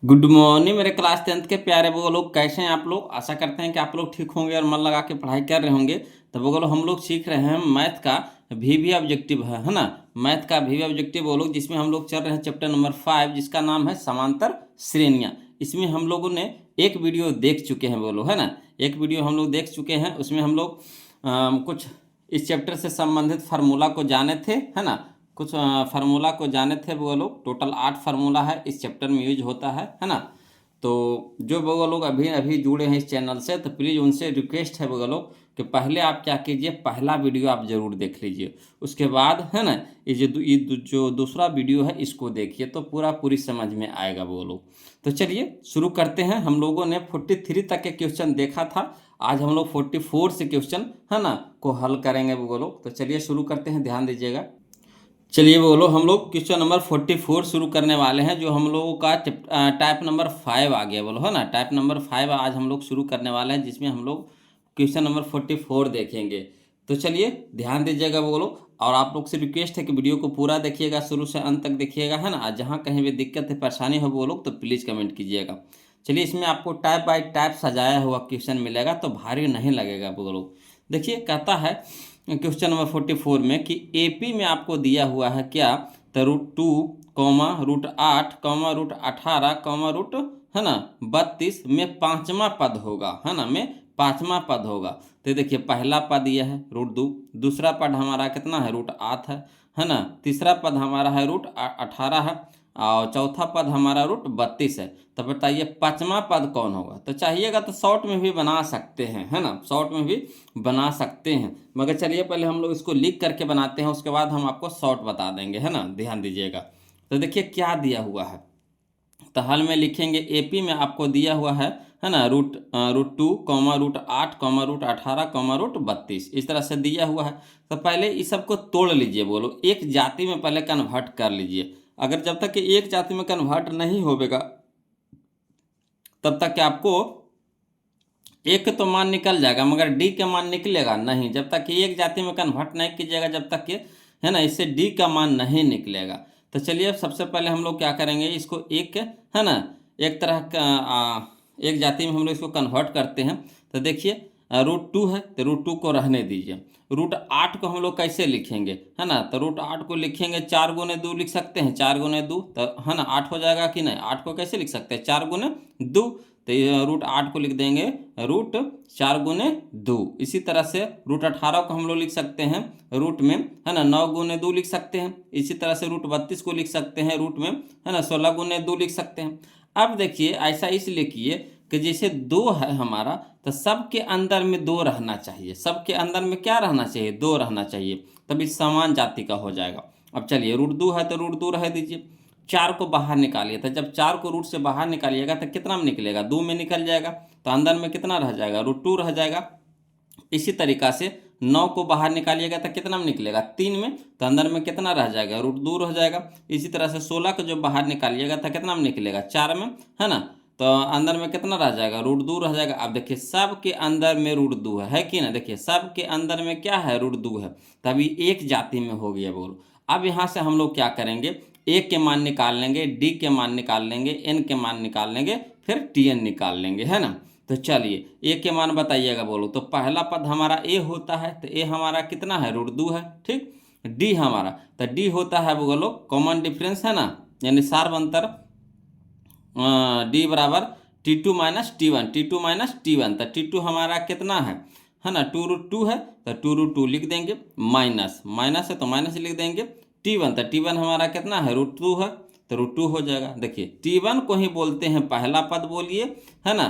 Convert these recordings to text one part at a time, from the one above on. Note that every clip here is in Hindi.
गुड मॉर्निंग मेरे क्लास 10th के प्यारे वो लोग, कैसे हैं आप लोग। आशा करते हैं कि आप लोग ठीक होंगे और मन लगा के पढ़ाई कर रहे होंगे। तो वो लोग हम लोग सीख रहे हैं मैथ का वी ऑब्जेक्टिव है ना। मैथ का वी ऑब्जेक्टिव वो लोग जिसमें हम लोग चल रहे हैं चैप्टर नंबर 5, जिसका नाम है समांतर श्रेणियाँ। इसमें हम लोगों ने एक वीडियो देख चुके हैं वो लोग, है ना। एक वीडियो हम लोग देख चुके हैं, उसमें हम लोग कुछ इस चैप्टर से संबंधित फार्मूला को जाने थे, है ना। कुछ फार्मूला को जाने थे वो लोग। टोटल 8 फार्मूला है इस चैप्टर में यूज होता है ना। तो जो वो लोग अभी अभी जुड़े हैं इस चैनल से, तो प्लीज़ उनसे रिक्वेस्ट है वो लोग कि पहले आप क्या कीजिए, पहला वीडियो आप ज़रूर देख लीजिए। उसके बाद है ना ये जो दूसरा वीडियो है इसको देखिए, तो पूरी समझ में आएगा वो लोग। तो चलिए शुरू करते हैं। हम लोगों ने 43 तक के क्वेश्चन देखा था। आज हम लोग 44 से क्वेश्चन है ना को हल करेंगे वो लोग। तो चलिए शुरू करते हैं, ध्यान दीजिएगा। चलिए बोलो, हम लोग क्वेश्चन नंबर 44 शुरू करने वाले हैं, जो हम लोगों का टाइप नंबर 5 आ गया बोलो, है ना। टाइप नंबर 5 आज हम लोग शुरू करने वाले हैं, जिसमें हम लोग क्वेश्चन नंबर 44 देखेंगे। तो चलिए ध्यान दीजिएगा बोलो। और आप लोग से रिक्वेस्ट है कि वीडियो को पूरा देखिएगा, शुरू से अंत तक देखिएगा, है ना। जहाँ कहीं भी दिक्कत है, परेशानी हो वो लोग, तो प्लीज़ कमेंट कीजिएगा। चलिए, इसमें आपको टाइप बाय टाइप सजाया हुआ क्वेश्चन मिलेगा, तो भारी नहीं लगेगा वो लोग। देखिए, कहता है क्वेश्चन नंबर 44 में कि एपी में आपको दिया हुआ है क्या, तो √2, √8, √18, रूट है ना 32 में पांचवा पद होगा, है ना, में पांचवा पद होगा। तो देखिए, पहला पद यह है √2, दूसरा पद हमारा कितना है √8 है ना, तीसरा पद हमारा है √18 है, और चौथा पद हमारा √32 है। तो बताइए पांचवा पद कौन होगा। तो चाहिएगा तो शॉर्ट में भी बना सकते हैं, है ना, शॉर्ट में भी बना सकते हैं। मगर चलिए पहले हम लोग इसको लिख करके बनाते हैं, उसके बाद हम आपको शॉर्ट बता देंगे, है ना। ध्यान दीजिएगा। तो देखिए क्या दिया हुआ है। तो हल में लिखेंगे एपी में आपको दिया हुआ है ना, √2, √8, √18, √32, इस तरह से दिया हुआ है। तो पहले इस सबको तोड़ लीजिए बोलो, एक जाति में पहले कन्वर्ट कर लीजिए। अगर जब तक कि एक जाति में कन्वर्ट नहीं होगा, तब तक कि आपको एक तो मान निकल जाएगा, मगर डी का मान निकलेगा नहीं जब तक कि एक जाति में कन्वर्ट नहीं कीजिएगा, जब तक कि है ना इससे डी का मान नहीं निकलेगा। तो चलिए, अब सबसे पहले हम लोग क्या करेंगे, इसको एक है ना एक तरह का एक जाति में हम लोग इसको कन्वर्ट करते हैं। तो देखिए, √2 है तो √2 को रहने दीजिए। √8 को हम लोग कैसे लिखेंगे, है ना। तो √8 को लिखेंगे 4 × 2 लिख सकते हैं, 4 × 2 तो है ना 8 हो जाएगा कि नहीं। 8 को कैसे लिख सकते हैं, 4 × 2। तो ये √8 को लिख देंगे √4 × 2। इसी तरह से √18 को हम लोग लिख सकते हैं रूट में, है ना 9 × 2 लिख सकते हैं। इसी तरह से √32 को लिख सकते हैं रूट में, है ना 16 × 2 लिख सकते हैं। अब देखिए, ऐसा इसलिए किए कि जैसे 2 है हमारा, तो सबके अंदर में 2 रहना चाहिए। सबके अंदर में क्या रहना चाहिए, 2 रहना चाहिए, तभी समान जाति का हो जाएगा। अब चलिए, √2 है तो √2 रह दीजिए। 4 को बाहर निकालिए, तो जब 4 को रूट से बाहर निकालिएगा तो कितना में निकलेगा, 2 में निकल जाएगा। तो अंदर में कितना रह जाएगा, √2 रह जाएगा। इसी तरीक़ा से 9 को बाहर निकालिएगा तो कितना में निकलेगा, 3 में। तो अंदर में कितना रह जाएगा, √2 रह जाएगा। इसी तरह से 16 को जो बाहर निकालिएगा तो कितना में निकलेगा, 4 में, है ना। तो अंदर में कितना रह जाएगा, √2 रह जाएगा। अब देखिए, सब के अंदर में √2 है कि ना। देखिए, सब के अंदर में क्या है, √2 है, तभी एक जाति में हो गया बोलो। अब यहाँ से हम लोग क्या करेंगे, ए के मान निकाल लेंगे, डी के मान निकाल लेंगे, एन के मान निकाल लेंगे, फिर टी एन निकाल लेंगे, है ना। तो चलिए, ए के मान बताइएगा बोलो। तो पहला पद हमारा ए होता है, तो ए हमारा कितना है, √2 है, ठीक। डी हमारा, तो डी होता है बोलो कॉमन डिफरेंस, है ना, यानी सार्व अंतर। डी बराबर T2 - T1, T2 - T1। तो T2 हमारा कितना है ना 2√2 है, तो 2√2 लिख देंगे। माइनस माइनस है तो माइनस लिख देंगे। T1, तो T1 हमारा कितना है, √2 है, तो √2 हो जाएगा। देखिए, T1 को ही बोलते हैं पहला पद बोलिए, है ना।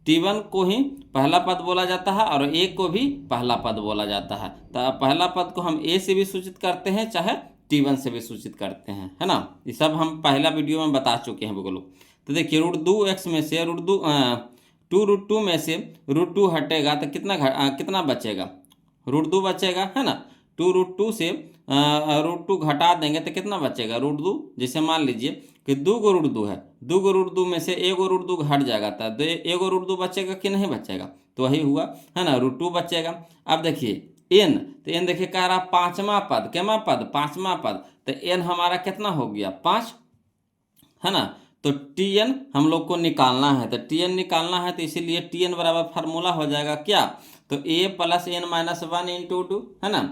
T1 को ही पहला पद बोला जाता है, और ए को भी पहला पद बोला जाता है। तो पहला पद को हम ए से भी सूचित करते हैं, चाहे T1 से भी सूचित करते हैं, है ना। ये सब हम पहला वीडियो में बता चुके हैं बोलो। तो देखिए, √2x में से √2 में से √2 हटेगा तो कितना बचेगा, √2 बचेगा, है ना। 2√2 से √2 घटा देंगे तो कितना बचेगा, √2। जैसे मान लीजिए कि 2 × 2 है, 2 × 2 में से 1 √2 घट जाएगा, तो 1 √2 बचेगा कि नहीं बचेगा, तो वही हुआ, है ना, √2 बचेगा। अब देखिए एन, तो एन देखिए कह रहा पांचवा पद, केमा पद, पांचवा पद। तो एन हमारा कितना हो गया, 5, है ना। तो Tn हम लोग को निकालना है, तो Tn निकालना है, तो इसीलिए Tn बराबर फार्मूला हो जाएगा क्या, तो a plus n minus 1 into two, है ना।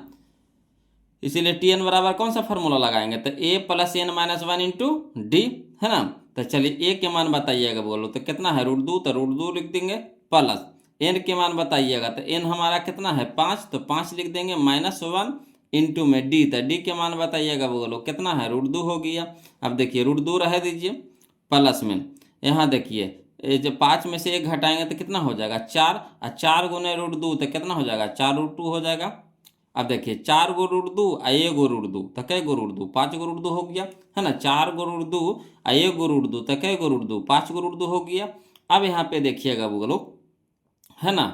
इसीलिए Tn बराबर कौन सा फार्मूला लगाएंगे, तो a plus n minus 1 into D, है ना। तो चलिए a के मान बताइएगा, बोलो तो कितना है √2, तो √2 लिख देंगे, प्लस n के मान बताइएगा, तो n हमारा कितना है 5, तो 5 लिख देंगे, माइनस 1 इंटू में d, तो d के मान बताइएगा, बोलो कितना है √2 हो गया। अब देखिए √2 रह दीजिए प्लस में, यहाँ देखिए ये जब 5 में से 1 घटाएंगे तो कितना हो जाएगा 4, और 4 गुने √2 तो कितना हो जाएगा 4√2 हो जाएगा। अब देखिए 4 गो √2 और 1 गो √2 तो कै गो √2, 5 गो √2 हो गया, है ना। 4 गो √2 और 1 गो √2 तो कै गो √2, 5 गो √2 हो गया। अब यहाँ पे देखिएगा वो लोग, है ना,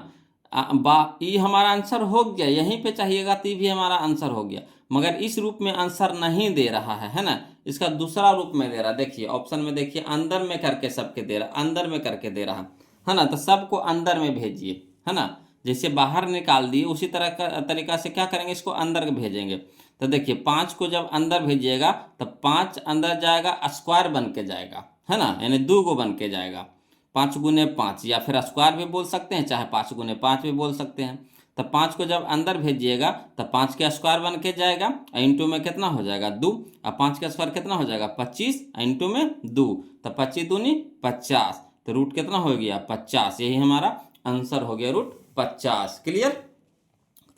ये हमारा आंसर हो गया, यहीं पे चाहिएगा तो भी हमारा आंसर हो गया, मगर इस रूप में आंसर नहीं दे रहा है ना, इसका दूसरा रूप में दे रहा। देखिए ऑप्शन में देखिए अंदर में करके सबके दे रहा, अंदर में करके दे रहा, है ना। तो सबको अंदर में भेजिए, है ना, जैसे बाहर निकाल दिए उसी तरह का तरीका से क्या करेंगे, इसको अंदर भेजेंगे। तो देखिए 5 को जब अंदर भेजिएगा तो 5 अंदर जाएगा, स्क्वायर बन के जाएगा, है ना, यानी 2 गो बन के जाएगा, 5 गुने 5, या फिर स्क्वायर भी बोल सकते हैं, चाहे 5 गुने 5 भी बोल सकते हैं। तो 5 को जब अंदर भेजिएगा तो 5 के स्क्वायर बन के जाएगा, इंटू में कितना हो जाएगा 2, और 5 का स्क्वायर कितना हो जाएगा 25, इंटू में 2, तो 25 दूनी 50, तो रूट कितना हो गया 50, यही हमारा आंसर हो गया √50। क्लियर।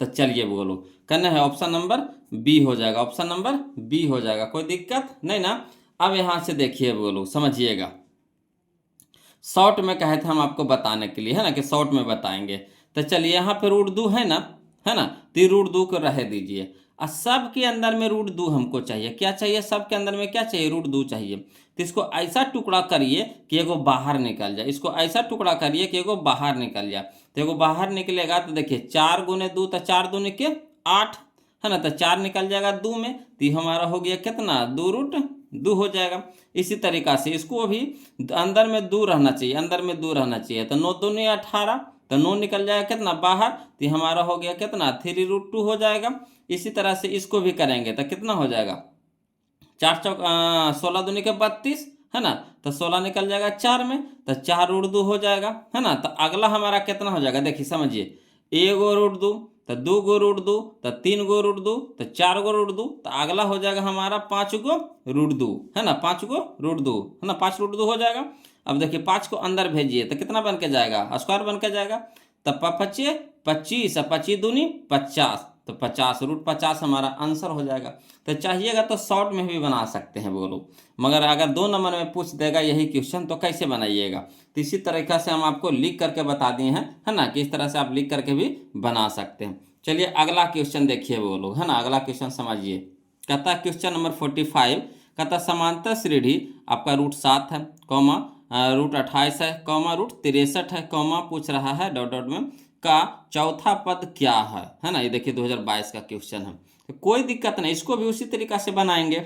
तो चलिए बोलो करना है, ऑप्शन नंबर बी हो जाएगा, ऑप्शन नंबर बी हो जाएगा, कोई दिक्कत नहीं ना। अब यहाँ से देखिए बोलो समझिएगा, शॉर्ट में कहे थे हम आपको बताने के लिए, है ना, कि शॉर्ट में बताएंगे। तो चलिए यहाँ पे √2 है ना, है ना, तो √2 को रह दीजिए, और सब के अंदर में √2 हमको चाहिए, क्या चाहिए सब के अंदर में क्या चाहिए √2 चाहिए। तो इसको ऐसा टुकड़ा करिए कि एगो बाहर निकल जाए, इसको ऐसा टुकड़ा करिए कि एगो बाहर निकल जाए। तो एगो बाहर निकलेगा तो देखिए 4 गुने 2 तो 4 दूने के 8, है ना, तो 4 निकल जाएगा 2 में, तो ये हमारा हो गया कितना 2√2 हो जाएगा। इसी तरीका से इसको अभी अंदर में 2 रहना चाहिए, अंदर में 2 रहना चाहिए, तो 9 दूनी 18, तो 9 निकल जाएगा कितना बाहर, तो हमारा हो गया कितना 3√2 हो जाएगा। इसी तरह से इसको भी करेंगे तो कितना हो जाएगा 4 चौक 16 दूनी के 32, है ना, तो 16 निकल जाएगा 4 में, तो 4√2 हो जाएगा, है ना। तो अगला हमारा कितना हो जाएगा, देखिए समझिए, 1 गो √2, तो 2 गो √2, तो 3 गो √2, तो 4 गो √2, तो अगला हो जाएगा हमारा 5 गो √2, है ना, 5 गो √2, है ना, 5 √2 हो जाएगा। अब देखिए 5 को अंदर भेजिए तो कितना बन के जाएगा स्क्वायर बन के जाएगा, तो 5 25, 25 दूनी 50, तो 50 √50 हमारा आंसर हो जाएगा। तो चाहिएगा तो शॉर्ट में भी बना सकते हैं वो लोग, मगर अगर 2 नंबर में पूछ देगा यही क्वेश्चन तो कैसे बनाइएगा। तो इसी तरीका से हम आपको लिख करके बता दिए हैं, है ना, कि इस तरह से आप लिख करके भी बना सकते हैं। चलिए अगला क्वेश्चन देखिए वो लोग, है ना, अगला क्वेश्चन समझिए। कहता क्वेश्चन नंबर 45, कहता समांतर श्रेणी आपका √7 है, कॉमा √28 है, कॉमा √63 है, कॉमा पूछ रहा है डॉट डॉट में का चौथा पद क्या है ना। ये देखिए 2022 का क्वेश्चन है, तो कोई दिक्कत नहीं, इसको भी उसी तरीका से बनाएंगे,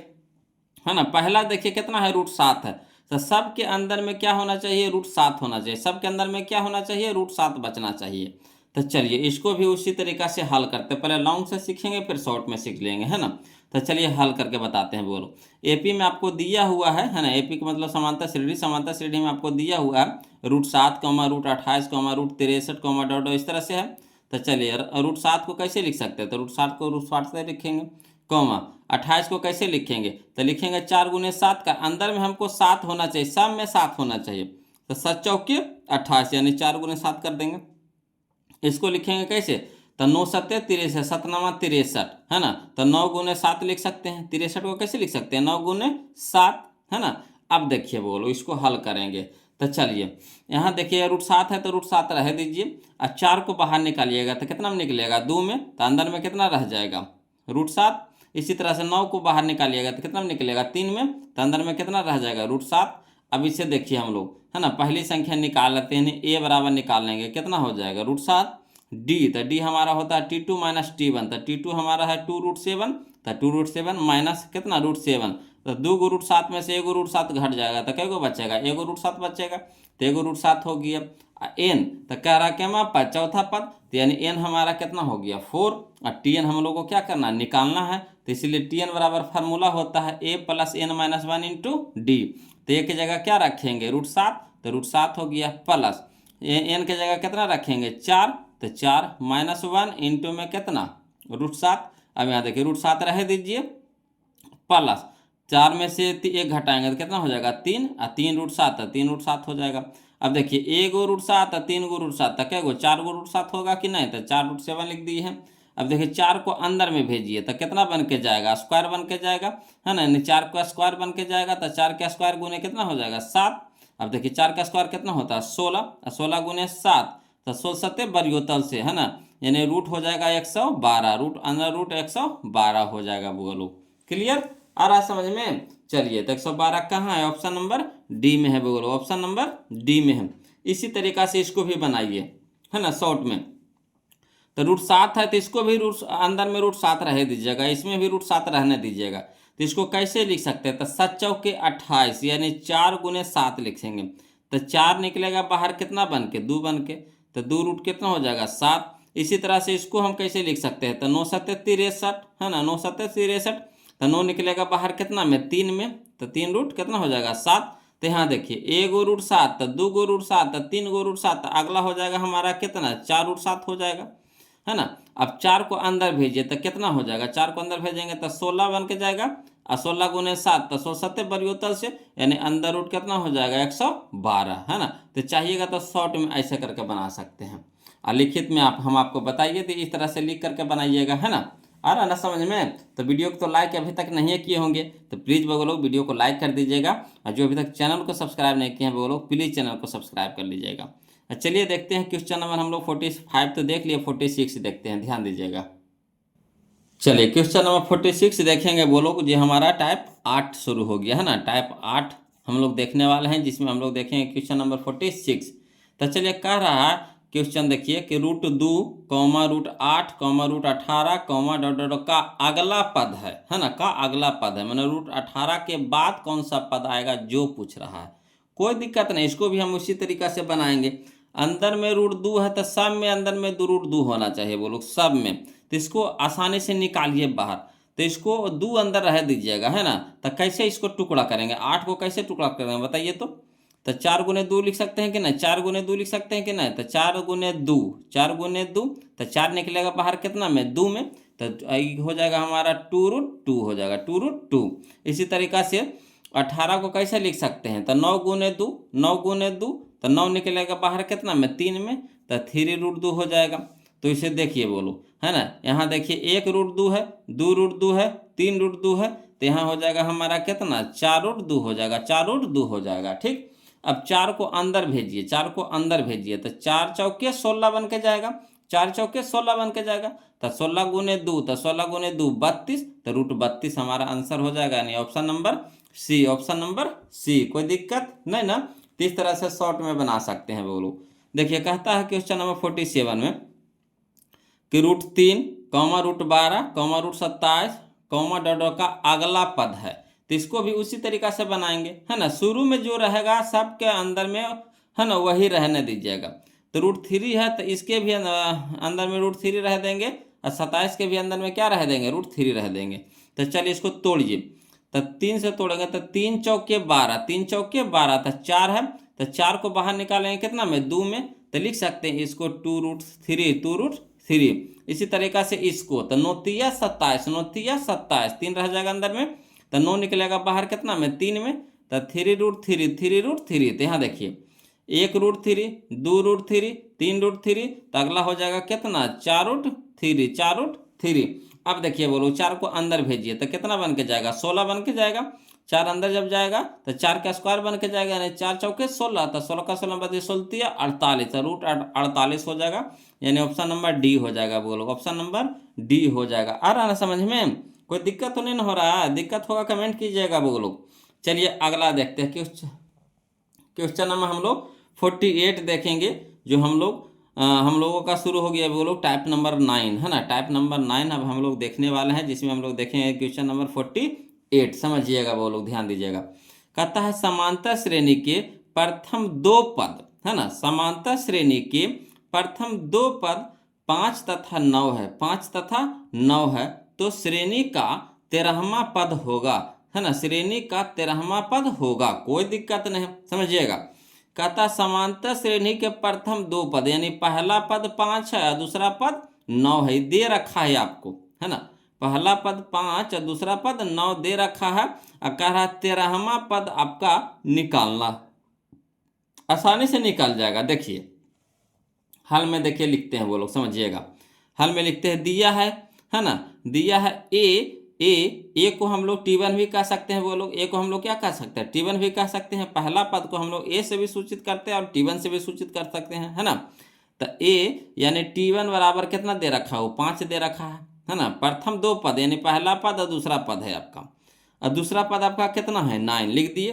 है ना। पहला देखिए कितना है √7 है, तो सब के अंदर में क्या होना चाहिए √7 होना चाहिए, सब के अंदर में क्या होना चाहिए √7 बचना चाहिए। तो चलिए इसको भी उसी तरीका से हल करते, पहले लॉन्ग से सीखेंगे फिर शॉर्ट में सीख लेंगे, है ना। तो चलिए हल करके बताते हैं। बोलो एपी में आपको दिया हुआ है ना, एपी का मतलब समांतर श्रेणी, समांतर श्रेणी में आपको दिया हुआ है √7, √28, √63, डॉट इस तरह से है। तो चलिए √7 को कैसे लिख सकते हैं, तो √7 को √7 से लिखेंगे, कॉमा 28 को कैसे लिखेंगे, तो लिखेंगे 4 गुने 7 का, अंदर में हमको 7 होना चाहिए, सब में 7 होना चाहिए, तो 7 चौके 28 यानी 4 गुने 7 कर देंगे। इसको लिखेंगे कैसे, तो 9 7 63, 7 9 63, है ना, तो 9 गुने 7 लिख सकते हैं, 63 को कैसे लिख सकते हैं 9 गुने 7, है ना। अब देखिए बोलो इसको हल करेंगे, तो चलिए यहाँ देखिए √7 है तो √7 रह दीजिए, और 4 को बाहर निकालिएगा तो कितना में निकलेगा 2 में, तो अंदर में कितना रह जाएगा √7। इसी तरह से 9 को बाहर निकालिएगा तो कितना में निकलेगा 3 में, तो अंदर में कितना रह जाएगा √7। अब इसे देखिए हम लोग, है ना, पहली संख्या निकाल लेते हैं, ए बराबर निकाल लेंगे, कितना हो जाएगा √7, डी, तो डी हमारा होता है T2 माइनस T1, तो T2 हमारा है 2√7, तो 2√7 माइनस कितना √7, तो 2 गो √7 में से 1 √7 घट जाएगा, तो कै गो बचेगा 1 √7 बचेगा, तो 1 √7 हो गया। एन तो कह रहा क्या हमारा पद चौथा पद, तो यानी एन हमारा कितना हो गया 4 और टी एन हम लोग को क्या करना है निकालना है। तो इसीलिए टी एन बराबर फार्मूला होता है A plus N minus one into D. तो ए की जगह क्या रखेंगे √7, तो √7 हो गया प्लस एन की जगह कितना रखेंगे 4, तो 4 माइनस 1 इंटू में कितना √7। अब यहाँ देखिए √7 रह दीजिए प्लस 4 में से 1 घटाएंगे तो कितना हो जाएगा 3 और 3 √7 है 3 √7 हो जाएगा। अब देखिए 1 गो √7 और 3 गो √7 तक क्या गो 4 गो √7 होगा कि नहीं, तो 4 √7 लिख दिए हैं। अब देखिए 4 को अंदर में भेजिए तो कितना बन के जाएगा स्क्वायर बन के जाएगा, है ना, 4 का स्क्वायर बन के जाएगा तो 4 का स्क्वायर गुने कितना हो जाएगा 7। अब देखिए 4 का स्क्वायर कितना होता है 16 और 16 गुने 7 तो 16 7 बरियोतल से, है ना, यानी रूट हो जाएगा 112, रूट अंदर रूट 112 हो जाएगा बोलो। क्लियर आ रहा समझ में। चलिए तो 112 कहाँ है, ऑप्शन नंबर डी में है बोलो, ऑप्शन नंबर डी में है। इसी तरीका से इसको भी बनाइए, है ना, शॉर्ट में। तो √7 है तो इसको भी अंदर में √7 रह दीजिएगा, इसमें भी √7 रहने दीजिएगा। तो इसको कैसे लिख सकते हैं, तो 7 चौके 28 यानी 4 गुने 7 लिखेंगे। तो 4 निकलेगा बाहर कितना बन के 2 बन के, तो 2 रूट कितना हो जाएगा 7। इसी तरह से इसको हम कैसे लिख सकते हैं, तो 9 7 63, है ना, 9 7 63, तो 9 निकलेगा बाहर कितना में 3 में, तो 3 रूट कितना हो जाएगा 7। तो यहाँ देखिए 1 गो √7 तो 2 गो √7 तो 3 गो √7, अगला हो जाएगा हमारा कितना 4 √7 हो जाएगा, है ना। अब 4 को अंदर भेजिए तो कितना हो जाएगा, 4 को अंदर भेजेंगे तो 16 बन के जाएगा और 16 गुने 7 तो 16 7 बरियोतल से, यानी अंदर रूट कितना हो जाएगा 112, है ना। तो चाहिएगा तो शॉर्ट में ऐसे करके बना सकते हैं और लिखित में हम आपको बताइए तो इस तरह से लिख करके बनाइएगा, है ना। आ रहा ना समझ में। तो वीडियो को तो लाइक अभी तक नहीं किए होंगे तो प्लीज़ वो लोग वीडियो को लाइक कर दीजिएगा, और जो अभी तक चैनल को सब्सक्राइब नहीं किए हैं वो लोग प्लीज़ चैनल को सब्सक्राइब कर लीजिएगा। चलिए देखते हैं क्वेश्चन नंबर हम लोग 45 तो देख लिए, 46 देखते हैं, ध्यान दीजिएगा। चलिए क्वेश्चन नंबर 46 देखेंगे वो लोग, जो हमारा टाइप 8 शुरू हो गया, है ना, टाइप 8 हम लोग देखने वाले हैं, जिसमें हम लोग देखेंगे क्वेश्चन नंबर 46। तो चलिए कह रहा है क्वेश्चन देखिए कि √2, √8, √18, डॉट डॉट का अगला पद है ना, का अगला पद है, मैंने √18 के बाद कौन सा पद आएगा जो पूछ रहा है। कोई दिक्कत नहीं, इसको भी हम उसी तरीका से बनाएंगे। अंदर में √2 है तो सब में अंदर में √2 होना चाहिए वो लोग सब में, तो इसको आसानी से निकालिए बाहर। तो इसको 2 अंदर रह दीजिएगा, है ना। तो कैसे इसको टुकड़ा करेंगे, 8 को कैसे टुकड़ा करेंगे बताइए तो 4 गुने 2 लिख सकते हैं कि नहीं, 4 गुने 2 लिख सकते हैं कि नहीं, तो 4 गुने 2, 4 गुने 2 तो 4 निकलेगा बाहर कितना में 2 में, तो हो जाएगा हमारा 2√2 हो जाएगा 2√2। इसी तरीका से 18 को कैसे लिख सकते हैं, तो 9 गुने 2, 9 गुने 2 तो 9 निकलेगा बाहर कितना में 3 में, तो 3√2 हो जाएगा। तो इसे देखिए बोलो, है ना, यहाँ देखिए 1√2 है, 2√2 है, 3√2 है, तो यहाँ हो जाएगा हमारा कितना 4√2 हो जाएगा, 4√2 हो जाएगा। ठीक, अब 4 को अंदर भेजिए, 4 को अंदर भेजिए तो 4 चौके 16 बन के जाएगा, 4 चौके 16 बन के जाएगा, तो 16 गुने 2 तो 16 गुने 2 32, तो √32 हमारा आंसर हो जाएगा, यानी option number C, option number C. कोई दिक्कत नहीं ना। तो इस तरह से शॉर्ट में बना सकते हैं वो लोग। देखिए कहता है क्वेश्चन नंबर 47 में कि √3, √12, √27, डॉट डॉट का अगला पद है। तो इसको भी उसी तरीका से बनाएंगे, है ना। शुरू में जो रहेगा सबके अंदर में, है ना, वही रहने दीजिएगा। तो √3 है तो इसके भी अंदर में √3 रह देंगे, और 27 के भी अंदर में क्या रह देंगे √3 रह देंगे। तो चलिए इसको तोड़िए, तो 3 से तोड़ेंगे तो 3 चौके 12, 3 चौके 12 तो 4 है, तो 4 को बाहर निकालेंगे कितना में 2 में, तो लिख सकते हैं इसको 2√3। इसी तरीका से इसको तो 9 तिया 27, 9 तिया 27, 3 रह जाएगा अंदर में, तो 9 निकलेगा बाहर कितना में 3 में, तो 3√3। तो यहाँ देखिए 1√3, 2√3, 3√3, तो अगला हो जाएगा कितना 4√3। अब देखिए बोलो 4 को अंदर भेजिए तो कितना बन के जाएगा 16 बन के जाएगा। 4 अंदर जब जाएगा तो 4 का स्क्वायर बन के जाएगा, यानी 4 चौके 16, तो 16 का 16 बजे 16 48, तो √48 हो जाएगा, यानी ऑप्शन नंबर डी हो जाएगा बोलो, ऑप्शन नंबर डी हो जाएगा। आ रहा ना समझ में, कोई दिक्कत तो नहीं हो रहा है, दिक्कत होगा कमेंट कीजिएगा बोलो। चलिए अगला देखते हैं क्वेश्चन नंबर हम लोग 48 देखेंगे, जो हम लोगों का शुरू हो गया वो लोग टाइप नंबर 9, है ना, टाइप नंबर 9 अब हम लोग देखने वाले हैं, जिसमें हम लोग देखेंगे क्वेश्चन नंबर 48। समझिएगा वो लोग, ध्यान दीजिएगा। कहता है समांतर श्रेणी के प्रथम 2 पद, है ना, समांतर श्रेणी के प्रथम दो पद 5 तथा 9 है, 5 तथा 9 है, तो श्रेणी का 13वां पद होगा, है ना, श्रेणी का 13वां पद होगा, कोई दिक्कत नहीं, समझिएगा। कहता समांतर श्रेणी के प्रथम दो पद, यानी पहला पद 5 है और दूसरा पद 9 है, दे रखा है आपको, है ना, पहला पद 5 और दूसरा पद 9 दे रखा है, और कह रहा 13वां पद आपका निकालना, आसानी से निकल जाएगा। देखिए हल में देखिए लिखते हैं वो लोग, समझिएगा। हल में लिखते हैं दिया है ना, दिया है ए को हम लोग T1 भी कह सकते हैं, वो लोग ए को हम लोग क्या कह सकते हैं, T1 भी कह सकते हैं। पहला पद को हम लोग ए से भी सूचित करते हैं और T1 से भी सूचित कर सकते हैं, है ना। तो ए यानी T1 बराबर कितना दे रखा है, वो 5 दे रखा है ना। प्रथम दो पद यानी पहला पद और दूसरा पद है आपका, और दूसरा पद आपका कितना है 9, लिख दिए।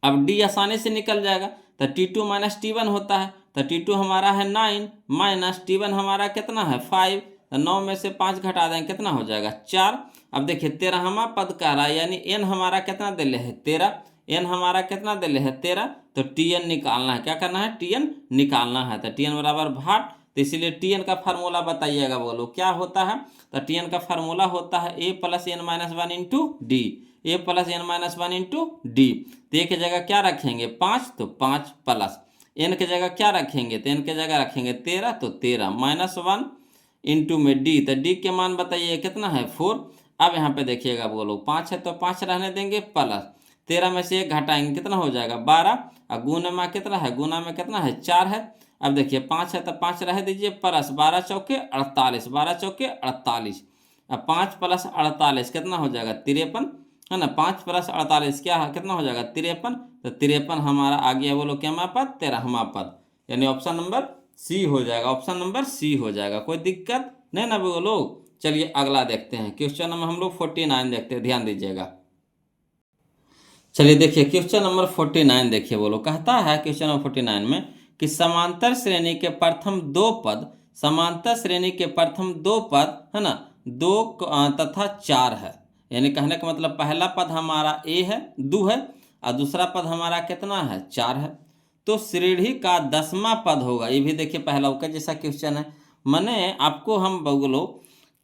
अब डी आसानी से निकल जाएगा, तो T2 माइनस T1 होता है, तो T2 हमारा है 9 माइनस T1 हमारा कितना है 5, तो 9 में से 5 घटा देंगे कितना हो जाएगा 4। अब देखिए 13वां पद कह रहा है, यानी n हमारा कितना दिले है 13, n हमारा कितना दिले है 13, तो Tn निकालना है, क्या करना है Tn निकालना है। तो Tn बराबर भाट, तो इसीलिए Tn का फार्मूला बताइएगा, बोलो क्या होता है। तो Tn का फार्मूला होता है a plus n minus 1 into D, a plus n minus 1 into D. तो ए की जगह क्या रखेंगे 5, तो 5 प्लस n की जगह क्या रखेंगे, तो n की जगह रखेंगे 13, तो 13 माइनस 1 इंटू में डी, तो डी के मान बताइए कितना है 4। अब यहाँ पे देखिएगा बोलो 5 है तो 5 रहने देंगे, प्लस 13 में से 1 घटाएंगे कितना हो जाएगा 12, और गुना में कितना है, गुना में कितना है 4 है। अब देखिए 5 है तो 5 रह दीजिए, प्लस 12 चौके 48, 12 चौके 48, अब 5 प्लस 48 कितना हो जाएगा 53, है ना। 5 प्लस 48 क्या है, कितना हो जाएगा 53, तो 53 हमारा आ गया बोलो क्या हमारा पद 13वां पद, यानी ऑप्शन नंबर सी हो जाएगा, ऑप्शन नंबर सी हो जाएगा, कोई दिक्कत नहीं ना बोलो। चलिए अगला देखते हैं, क्वेश्चन नंबर हम लोग 49 देखते हैं, ध्यान दीजिएगा। चलिए देखिए क्वेश्चन नंबर 49 देखिए, बोलो कहता है क्वेश्चन नंबर 49 में कि समांतर श्रेणी के प्रथम दो पद, समांतर श्रेणी के प्रथम दो पद, है ना, 2 तथा 4 है, यानी कहने का मतलब पहला पद हमारा ए है 2 है, और दूसरा पद हमारा कितना है 4 है, तो श्रेणी का 10वां पद होगा। ये भी देखिए पहला का जैसा क्वेश्चन है, मैंने आपको हम बोलो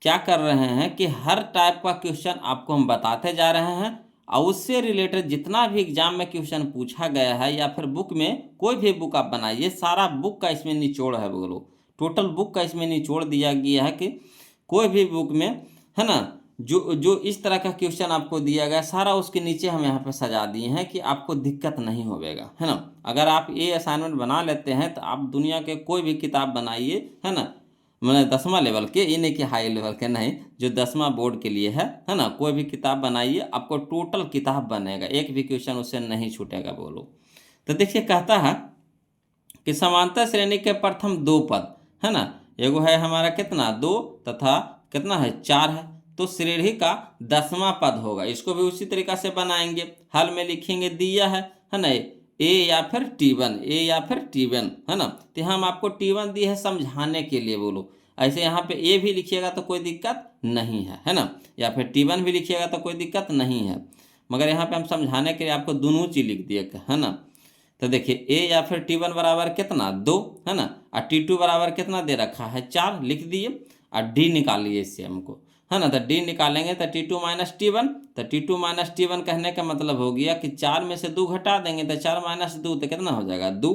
क्या कर रहे हैं कि हर टाइप का क्वेश्चन आपको हम बताते जा रहे हैं, और उससे रिलेटेड जितना भी एग्जाम में क्वेश्चन पूछा गया है, या फिर बुक में कोई भी बुक आप बनाइए, सारा बुक का इसमें निचोड़ है, बोलो टोटल बुक का इसमें निचोड़ दिया गया है कि कोई भी बुक में, है ना, जो इस तरह का क्वेश्चन आपको दिया गया सारा उसके नीचे हम यहाँ पे सजा दिए हैं कि आपको दिक्कत नहीं होगा, है ना। अगर आप ये असाइनमेंट बना लेते हैं तो आप दुनिया के कोई भी किताब बनाइए, है ना, मैंने 10वां लेवल के, ये नहीं कि हाई लेवल के नहीं, जो 10वां बोर्ड के लिए है ना, कोई भी किताब बनाइए आपको टोटल किताब बनेगा, एक भी क्वेश्चन उससे नहीं छूटेगा, बोलो। तो देखिए कहता है कि समांतर श्रेणी के प्रथम दो पद, है ना, एगो है हमारा कितना 2 तथा कितना है 4 है, तो श्रेणी का 10वां पद होगा। इसको भी उसी तरीका से बनाएंगे, हल में लिखेंगे दिया है ना, ए या फिर T1, ए या फिर T1, है ना। तो हम आपको T1 दी है समझाने के लिए, बोलो ऐसे यहाँ पे ए भी लिखिएगा तो कोई दिक्कत नहीं है ना, या फिर T1 भी लिखिएगा तो कोई दिक्कत नहीं है, मगर यहाँ पे हम समझाने के लिए आपको दोनों चीज़ लिख दिए, है ना। तो देखिए ए या फिर T1 बराबर कितना 2, है ना, और T2 बराबर कितना दे रखा है 4, लिख दिए, और डी निकालिए इससे हमको, है ना। तो डी निकालेंगे तो T2 माइनस T1, तो T2 माइनस T1 कहने का मतलब हो गया कि 4 में से 2 घटा देंगे तो 4 माइनस 2 तो कितना हो जाएगा 2।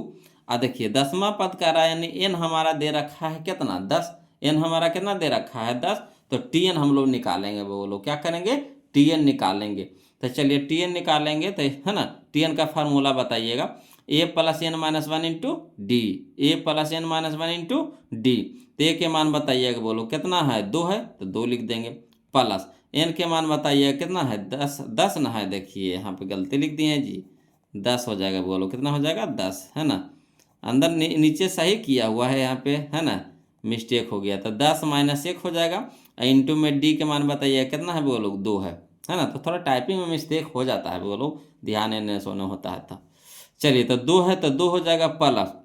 और देखिए 10वां पद का रहा है, यानी n हमारा दे रखा है कितना 10, n हमारा कितना दे रखा है 10, तो Tn हम लोग निकालेंगे, बोलो क्या करेंगे Tn निकालेंगे। तो चलिए Tn निकालेंगे तो, है ना, Tn का फार्मूला बताइएगा, a plus n minus 1 into D, A plus n minus 1 into D. तो ए के मान बताइएगा, बोलो कितना है 2 है तो 2 लिख देंगे, प्लस n के मान बताइएगा कितना है 10 ना है, देखिए यहाँ पे गलती लिख दिए हैं जी, 10 हो जाएगा, बोलो कितना हो जाएगा 10, है ना। अंदर नीचे सही किया हुआ है यहाँ पे, है ना, मिस्टेक हो गया, तो 10 माइनस 1 हो जाएगा, इंटू में डी के मान बताइए कितना है, बोलो 2 है ना। तो थोड़ा टाइपिंग में मिस्टेक हो जाता है, बोलो ध्यान देने सोने होता है था। चलिए तो 2 है तो 2 हो जाएगा, प्लस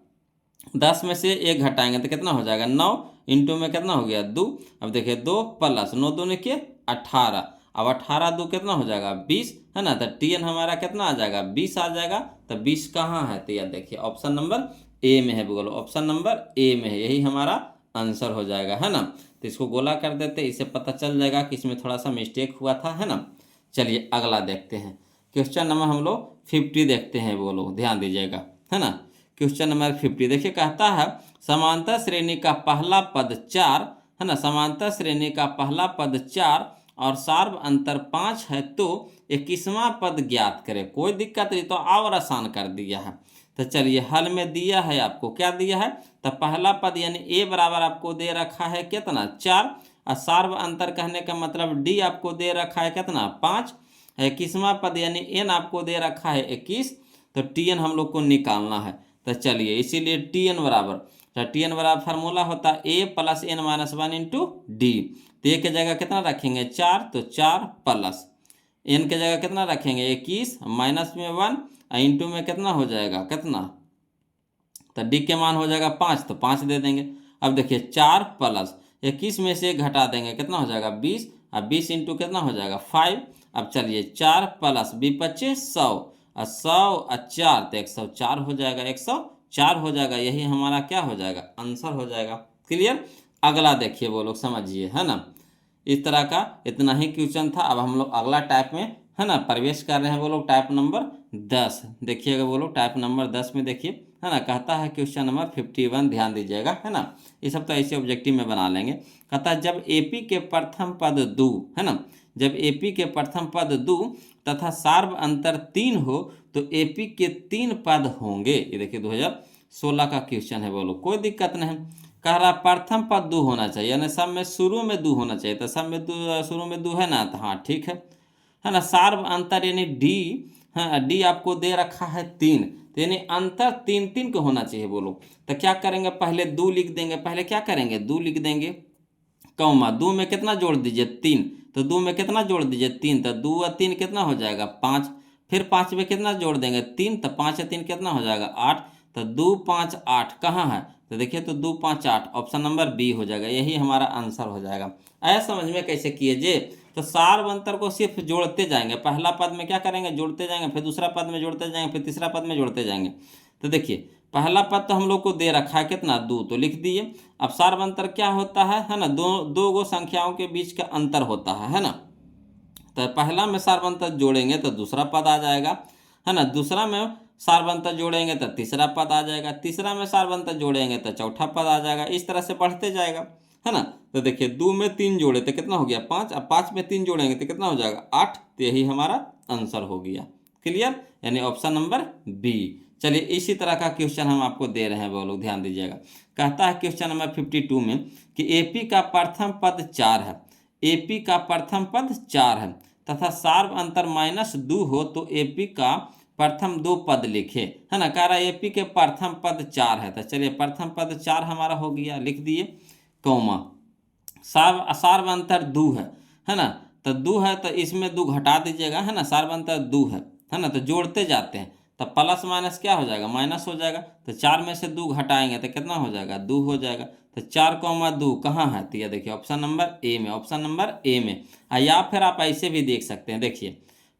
10 में से 1 घटाएंगे तो कितना हो जाएगा 9, इंटू में कितना हो गया 2। अब देखिए 2 प्लस 9 दूनी के 18, अब 18 दो कितना हो जाएगा 20, है ना। तो Tn हमारा कितना आ जाएगा 20 आ जाएगा। तो 20 कहाँ है, तो यह देखिए ऑप्शन नंबर ए में है, बोलो ऑप्शन नंबर ए में है, यही हमारा आंसर हो जाएगा, है ना। तो इसको गोला कर देते, इससे पता चल जाएगा कि इसमें थोड़ा सा मिस्टेक हुआ था, है ना। चलिए अगला देखते हैं। क्वेश्चन नंबर हम लोग 50 देखते हैं, बोलो ध्यान दीजिएगा, है ना। क्वेश्चन नंबर 50 देखिए, कहता है समांतर श्रेणी का पहला पद 4, है ना, समांतर श्रेणी का पहला पद 4 और सार्व अंतर 5 है तो 21वां पद ज्ञात करें। कोई दिक्कत नहीं, तो और आसान कर दिया है। तो चलिए हल में दिया है आपको, क्या दिया है, तो पहला पद यानी ए बराबर आपको दे रखा है कितना 4, और सार्व अंतर कहने का मतलब डी आपको दे रखा है कितना 5, 21वां पद यानी एन आपको दे रखा है 21। तो Tn हम लोग को निकालना है। तो चलिए इसीलिए Tn बराबर, तो Tn बराबर फार्मूला होता है A plus N minus 1 into D. तो ए के जगह कितना रखेंगे 4, तो 4 प्लस एन के जगह कितना रखेंगे 21, माइनस में 1, इंटू में कितना हो जाएगा कितना, तो डी के मान हो जाएगा 5, तो 5 दे देंगे। अब देखिए 4 प्लस 21 में से घटा देंगे कितना हो जाएगा 20, अब 20 इंटू कितना हो जाएगा 5। अब चलिए 4 प्लस 20 100, और 100 और 4 तो 104 हो जाएगा, 104 हो जाएगा, यही हमारा क्या हो जाएगा आंसर हो जाएगा। क्लियर। अगला देखिए वो लोग समझिए, है ना। इस तरह का इतना ही क्वेश्चन था। अब हम लोग अगला टाइप में, है ना, प्रवेश कर रहे हैं, वो लोग टाइप नंबर 10 देखिएगा, वो लोग टाइप नंबर 10 में देखिए, है ना। कहता है क्वेश्चन नंबर 51, ध्यान दीजिएगा, है ना। ये सब तो ऐसे ऑब्जेक्टिव में बना लेंगे। कहता है जब एपी के प्रथम पद 2, है ना, जब एपी के प्रथम पद 2 तथा सार्व अंतर 3 हो तो एपी के 3 पद होंगे। ये देखिए 2016 का क्वेश्चन है, बोलो कोई दिक्कत नहीं। कह रहा प्रथम पद 2 होना चाहिए, यानी सब में शुरू में 2 होना चाहिए, तो सब में 2 शुरू में 2 है ना, तो हाँ ठीक है ना। सार्व अंतर यानी डी, हाँ डी आपको दे रखा है 3, तो यानी अंतर 3 3 को होना चाहिए, बोलो। तो क्या करेंगे, पहले 2 लिख देंगे, पहले क्या करेंगे 2 लिख देंगे, कौमा 2 में कितना जोड़ दीजिए 3, तो 2 में कितना जोड़ दीजिए 3, तो 2 और 3 कितना हो जाएगा 5, फिर 5 में कितना जोड़ देंगे 3, तो 5 और 3 कितना हो जाएगा 8, तो 2 5 8 कहाँ है, तो देखिए तो 2 5 8 ऑप्शन नंबर बी हो जाएगा, यही हमारा आंसर हो जाएगा। ऐसा समझ में कैसे किए जे, तो सार्व अंतर को सिर्फ जोड़ते जाएंगे, पहला पद में क्या करेंगे जोड़ते जाएंगे, फिर दूसरा पद में जोड़ते जाएंगे, फिर तीसरा पद में जोड़ते जाएंगे। तो देखिए पहला पद तो हम लोग को दे रखा है कितना 2, तो लिख दिए। अब सार्व अंतर क्या होता है ना, दो गो संख्याओं के बीच का अंतर होता है ना। तो पहला में सार्व अंतर जोड़ेंगे तो दूसरा पद आ जाएगा, है ना। दूसरा में सार्व अंतर जोड़ेंगे तो तीसरा पद आ जाएगा, तीसरा में सार्व अंतर जोड़ेंगे तो चौथा पद आ जाएगा, इस तरह से बढ़ते जाएगा, है ना। तो देखिए 2 में 3 जोड़े तो कितना हो गया 5, अब 5 में 3 जोड़ेंगे तो कितना हो जाएगा 8, तो यही हमारा आंसर हो गया। क्लियर, यानी ऑप्शन नंबर बी। चलिए इसी तरह का क्वेश्चन हम आपको दे रहे हैं, वो लोग ध्यान दीजिएगा। कहता है क्वेश्चन नंबर 52 में कि एपी का प्रथम पद 4 है, एपी का प्रथम पद 4 है तथा सार्व अंतर -2 हो तो एपी का प्रथम 2 पद लिखे, है ना। कह रहा है एपी के प्रथम पद 4 है, तो चलिए प्रथम पद 4 हमारा हो गया, लिख दिए, कौमा सार्व अंतर 2 है ना। तो 2 है तो इसमें 2 घटा दीजिएगा, है ना, सार्व अंतर 2 है ना। तो जोड़ते जाते हैं तो प्लस माइनस क्या हो जाएगा माइनस हो जाएगा, तो 4 में से 2 घटाएंगे तो कितना हो जाएगा 2 हो जाएगा। तो 4, 2 कहाँ है, तो ये देखिए ऑप्शन नंबर ए में, ऑप्शन नंबर ए में। या फिर आप ऐसे भी देख सकते हैं, देखिए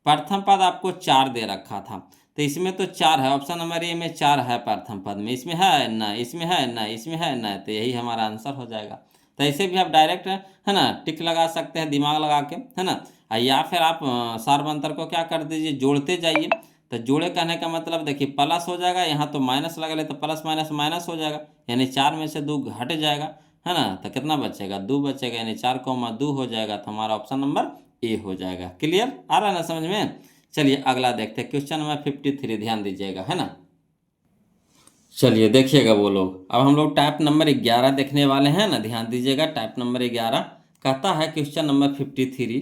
प्रथम पद आपको 4 दे रखा था, तो इसमें तो 4 है, ऑप्शन नंबर ए में 4 है प्रथम पद में, इसमें है ना, इसमें है ना, इसमें है ना, तो यही हमारा आंसर हो जाएगा। तो ऐसे भी आप डायरेक्ट, है ना, टिक लगा सकते हैं दिमाग लगा के, है ना। या फिर आप सार्व अंतर को क्या कर दीजिए जोड़ते जाइए। तो जोड़े कहने का मतलब देखिए प्लस हो जाएगा, यहाँ तो माइनस लगा ले तो प्लस माइनस माइनस हो जाएगा, यानी 4 में से 2 घट जाएगा, है ना। तो कितना बचेगा 2 बचेगा, यानी 4, 2 हो जाएगा, तो हमारा ऑप्शन नंबर ए हो जाएगा। क्लियर, आ रहा है ना समझ में। चलिए अगला देखते हैं क्वेश्चन नंबर 53, ध्यान दीजिएगा, है ना। चलिए देखिएगा वो लोग, अब हम लोग टाइप नंबर 11 देखने वाले हैं ना, ध्यान दीजिएगा। टाइप नंबर 11 कहता है क्वेश्चन नंबर 53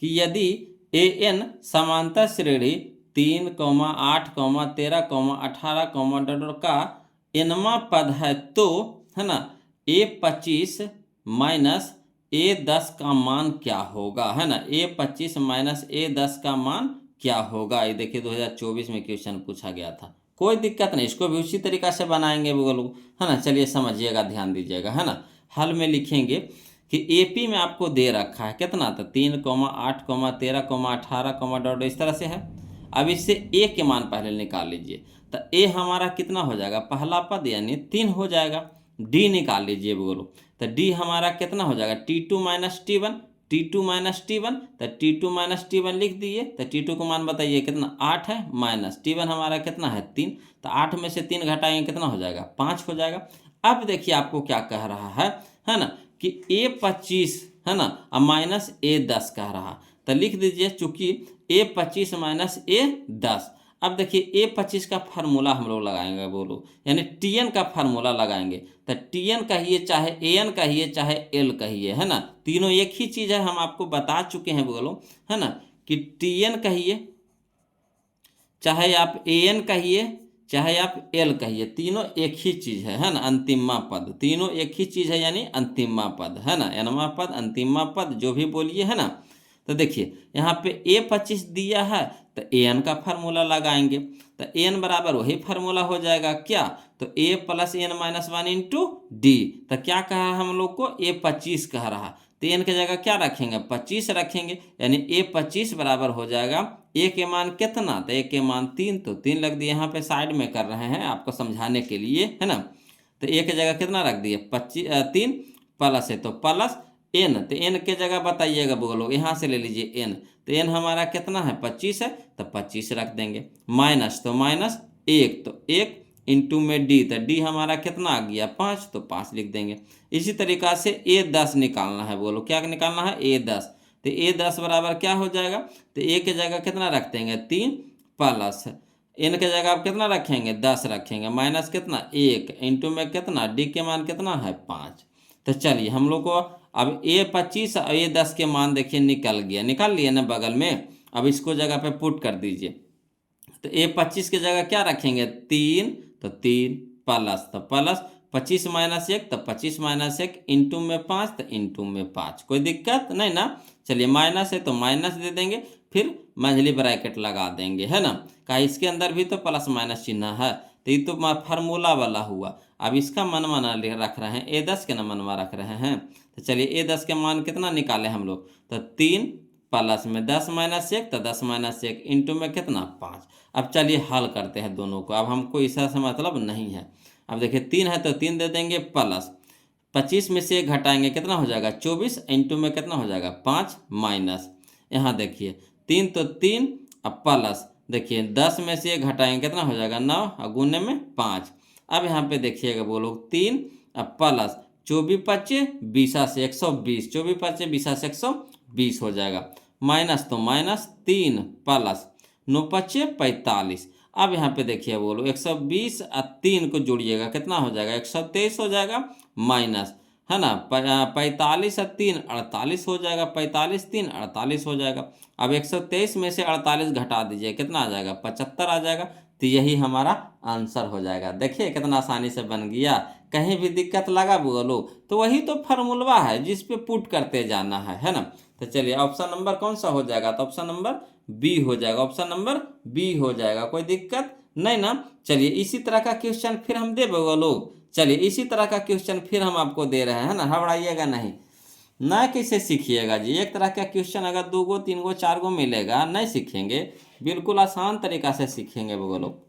कि यदि ए एन समांतर श्रेणी 3, 8, 13, 18, डॉट का एनवा पद है तो, है ना, A25 माइनस A10 का मान क्या होगा, है ना। A25 माइनस A10 का मान क्या होगा, ये देखिए 2024 में क्वेश्चन पूछा गया था। कोई दिक्कत नहीं, इसको भी उसी तरीका से बनाएंगे वो लोग, है ना। चलिए समझिएगा, ध्यान दीजिएगा, है ना। हल में लिखेंगे कि एपी में आपको दे रखा है कितना, तो 3,8,13,18, डॉट इस तरह से है। अब इससे ए के मान पहले निकाल लीजिए, तो ए हमारा कितना हो जाएगा, पहला पद यानी 3 हो जाएगा। डी निकाल लीजिए बोलो, तो डी हमारा कितना हो जाएगा, T2 minus T1, T2 minus T1, तो T2 माइनस T1 लिख दिए। तो T2 को मान बताइए कितना, 8 है, माइनस T1 हमारा कितना है 3, तो 8 में से 3 घटाएंगे कितना हो जाएगा, 5 हो जाएगा। अब देखिए आपको क्या कह रहा है ना, कि A25 है ना, अब माइनस A10 कह रहा, तो लिख दीजिए चूंकि A25 माइनस A10। अब देखिए A25 का फार्मूला हम लोग लगाएंगे बोलो, यानी Tn का फार्मूला लगाएंगे। तो Tn कहिए चाहे An कहिए चाहे L कहिए, है ना, तीनों एक ही चीज़ है, हम आपको बता चुके हैं बोलो, है ना, कि Tn कहिए चाहे आप An कहिए चाहे आप L कहिए, तीनों एक ही चीज़ है ना, अंतिमा पद, तीनों एक ही चीज़ है, यानी अंतिमा पद है ना, एनवा पद अंतिमा पद जो भी बोलिए, है ना। तो देखिए यहाँ पे A25 दिया है, तो An का फार्मूला लगाएंगे, तो An बराबर वही फार्मूला हो जाएगा क्या, तो A plus N minus 1 into D. तो क्या कहा हम लोग को, A25 कह रहा, तो N की जगह क्या रखेंगे, 25 रखेंगे, यानी A25 बराबर हो जाएगा, A के मान कितना, तो A के मान 3, तो 3 लग दिए, यहाँ पे साइड में कर रहे हैं आपको समझाने के लिए, है ना। तो A की जगह कितना रख दिए, 3 प्लस है तो प्लस N, तो N के जगह बताइएगा बोलो, यहाँ से ले लीजिए N, तो N हमारा कितना है 25 है, तो 25 रख देंगे, माइनस तो माइनस 1, तो 1 इंटू में डी, तो डी हमारा कितना आ गया 5, तो 5 लिख देंगे। इसी तरीक़ा से A10 निकालना है बोलो, क्या निकालना है, A10, तो A10 बराबर क्या हो जाएगा, तो A के जगह कितना रख देंगे 3 प्लस N के जगह आप कितना रखेंगे 10 रखेंगे, माइनस कितना 1 इंटू में कितना डी के मान कितना है 5। तो चलिए हम लोग को अब A25 और A10 के मान देखिए निकल गया, निकाल लिए ना बगल में। अब इसको जगह पे पुट कर दीजिए, तो A25 की जगह क्या रखेंगे 3, तो 3 प्लस, तो प्लस 25 माइनस 1, तो 25 माइनस 1 इंटू में 5, तो इंटू में 5, कोई दिक्कत नहीं ना। चलिए माइनस है तो माइनस दे देंगे, फिर मंझली ब्रैकेट लगा देंगे, है ना, कहा इसके अंदर भी तो प्लस माइनस चिन्ह है, तो ये तो फार्मूला वाला हुआ। अब इसका मनवा रख रहे हैं, A10 के ना मनवा रख रहे हैं, तो चलिए A10 के मान कितना निकाले हम लोग, तो 3 प्लस में 10 माइनस 1, तो 10 माइनस 1 इंटू में कितना 5। अब चलिए हल करते हैं दोनों को, अब हमको इससे मतलब नहीं है। अब देखिए 3 है तो 3 दे देंगे, प्लस 25 में से 1 घटाएंगे कितना हो जाएगा 24, इंटू में कितना हो जाएगा 5, माइनस यहाँ देखिए 3 तो 3, अब प्लस देखिए 10 में से 1 घटाएंगे कितना हो जाएगा 9, और गुने में 5। अब यहाँ पे देखिएगा बोलो 3, अब प्लस 24 25 20 से 120, 24 25 20 से 120 हो जाएगा, माइनस तो माइनस 3 प्लस 9 25 45। अब यहाँ पे देखिए बोलो 120 और 3 को जोड़िएगा कितना हो जाएगा 123 हो जाएगा, माइनस है ना 45 और 3 48 हो जाएगा, 45 3 48 हो जाएगा। अब 123 में से 48 घटा दीजिए कितना आ जाएगा 75 आ जाएगा, तो यही हमारा आंसर हो जाएगा। देखिए कितना आसानी से बन गया, कहीं भी दिक्कत लगा बोलो तो वही तो फार्मूला है जिस पे पुट करते जाना है ना। तो चलिए ऑप्शन नंबर कौन सा हो जाएगा, तो ऑप्शन नंबर बी हो जाएगा, ऑप्शन नंबर बी हो जाएगा, कोई दिक्कत नहीं ना। चलिए इसी तरह का क्वेश्चन फिर हम दे बोलो, चलिए इसी तरह का क्वेश्चन फिर हम आपको दे रहे हैं ना, घबराइएगा नहीं ना, कैसे सीखिएगा जी, एक तरह का क्वेश्चन अगर 2 गो 3 गो 4 गो मिलेगा नहीं सीखेंगे, बिल्कुल आसान तरीका से सीखेंगे बोलो।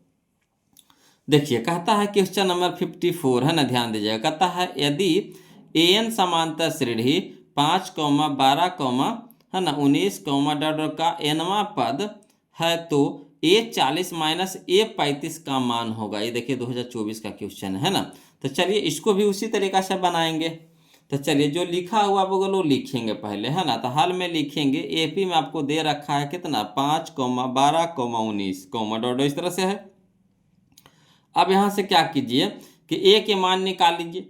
देखिए कहता है क्वेश्चन नंबर 54 है ना, ध्यान दीजिएगा, कहता है यदि an समांतर श्रेणी 5, 12, है ना 19, डॉट का nवा पद है तो A40 माइनस A35 का मान होगा। ये देखिए 2024 का क्वेश्चन है ना। तो चलिए इसको भी उसी तरीका से बनाएंगे। तो चलिए जो लिखा हुआ वो लिखेंगे पहले, है ना, तो हाल में लिखेंगे AP में आपको दे रखा है कितना 5, 12, 19, डॉट इस तरह से है। अब यहां से क्या कीजिए कि A के मान निकाल लीजिए,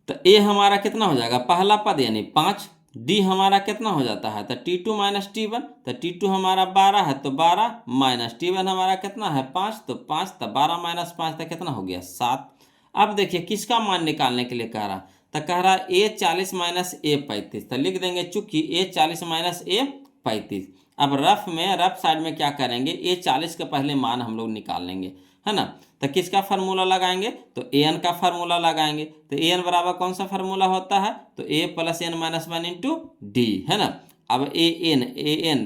तो A हमारा कितना हो जाएगा पहला पद यानी 5, D हमारा कितना हो जाता है तो T2 माइनस T1, तो T2 हमारा 12 है तो 12 माइनस T1 हमारा कितना है 5, तो 5, तो 12 माइनस 5 तो कितना हो गया 7। अब देखिए किसका मान निकालने के लिए कह रहा, तो कह रहा A40 माइनस A35, तो लिख देंगे चूंकि A40 माइनस A35। अब रफ साइड में क्या करेंगे, ए 40 के पहले मान हम लोग निकाल लेंगे, है ना। तो किसका फार्मूला लगाएंगे, तो ए एन का फार्मूला लगाएंगे। तो ए एन बराबर कौन सा फार्मूला होता है, तो A plus N minus one into D, है ना। अब ए एन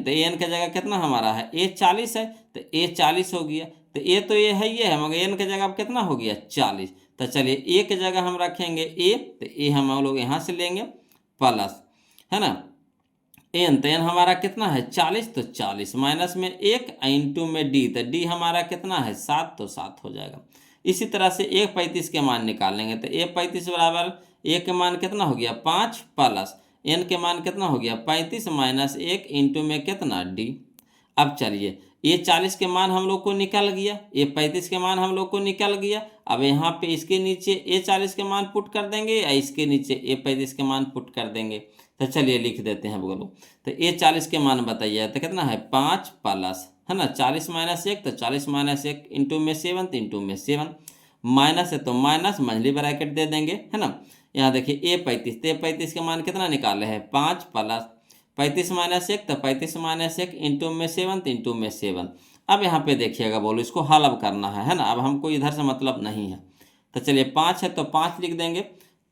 तो ए एन की जगह कितना हमारा है, ए 40 है, तो ए 40 हो गया। तो ए तो ये है मगर एन की जगह अब कितना हो गया 40। तो चलिए ए की जगह हम रखेंगे ए, तो ए हम लोग यहाँ से लेंगे प्लस, है ना, एन, तो एन हमारा कितना है 40, तो 40 माइनस में 1 इंटू में डी, तो डी हमारा कितना है 7, तो 7 हो जाएगा। इसी तरह से 1/35 के मान निकाल लेंगे। तो 1/35 बराबर ए के मान कितना हो गया 5 प्लस एन के मान कितना हो गया 35 माइनस 1 इंटू में कितना डी। अब चलिए ये 40 के मान हम लोग को निकल गया, ये 35 के मान हम लोग को निकल गया। अब यहाँ पे इसके नीचे ए 40 के मान पुट कर देंगे या इसके नीचे ए 35 के मान पुट कर देंगे। तो चलिए लिख देते हैं बोलो। तो ए 40 के मान बताइए, तो कितना है 5 प्लस, है ना, 40 माइनस 1, तो 40 माइनस 1 इंटू में 7, तो इंटू में 7 माइनस है तो माइनस मंझली ब्रैकेट दे देंगे, है ना। यहाँ देखिए ए 35, तो ए 35 के मान कितना निकाले हैं 5 प्लस 35 माइनस 1, तो 35 माइनस 1 इंटू में 7, तो इंटू में 7। अब यहाँ पे देखिएगा बोलो, इसको हल अब करना है ना। अब हमको इधर से मतलब नहीं है, तो चलिए 5 है तो 5 लिख देंगे,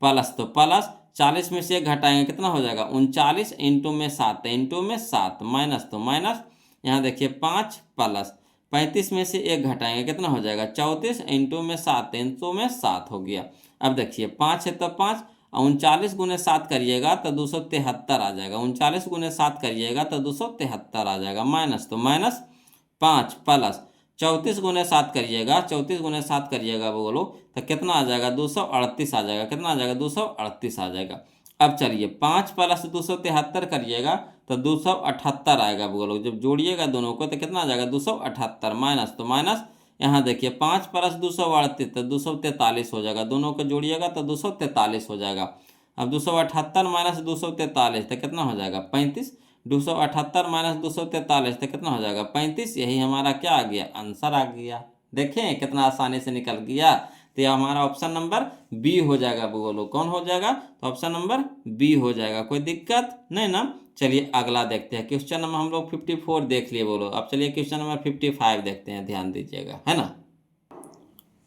प्लस तो प्लस 40 में से 1 घटाएंगे कितना हो जाएगा 39 इंटू में 7, इंटू में 7 माइनस तो माइनस, यहाँ देखिए 5 प्लस 35 में से 1 घटाएंगे कितना हो जाएगा 34 इंटू में 7, इंटू में 7 हो गया। अब देखिए 5 है तो 5, 39 गुने 7 करिएगा तो 273 आ जाएगा, 39 गुने 7 करिएगा तो 273 आ जाएगा, माइनस तो माइनस 5 प्लस 34 गुने 7 करिएगा, 34 गुने 7 करिएगा बोलो तो कितना आ जाएगा 238 आ जाएगा, कितना आ जाएगा 238 आ जाएगा। अब चलिए 5 प्लस 273 करिएगा तो 278 आएगा बोलो, जब जोड़िएगा दोनों को तो कितना आ जाएगा 278 माइनस तो माइनस, यहाँ देखिए 5 प्लस 238 तो 243 हो जाएगा, दोनों को जोड़िएगा तो 243 हो जाएगा। अब 278 माइनस 243 तो कितना हो जाएगा 35, 278 माइनस 243 तो कितना हो जाएगा 35। यही हमारा क्या आ गया आंसर आ गया। देखें कितना आसानी से निकल गया। तो यह हमारा ऑप्शन नंबर बी हो जाएगा बोलो, कौन हो जाएगा, तो ऑप्शन नंबर बी हो जाएगा, कोई दिक्कत नहीं ना। चलिए अगला देखते हैं, क्वेश्चन नंबर हम लोग 54 देख लिए बोलो। अब चलिए क्वेश्चन नंबर 55 देखते हैं, ध्यान दीजिएगा, है ना।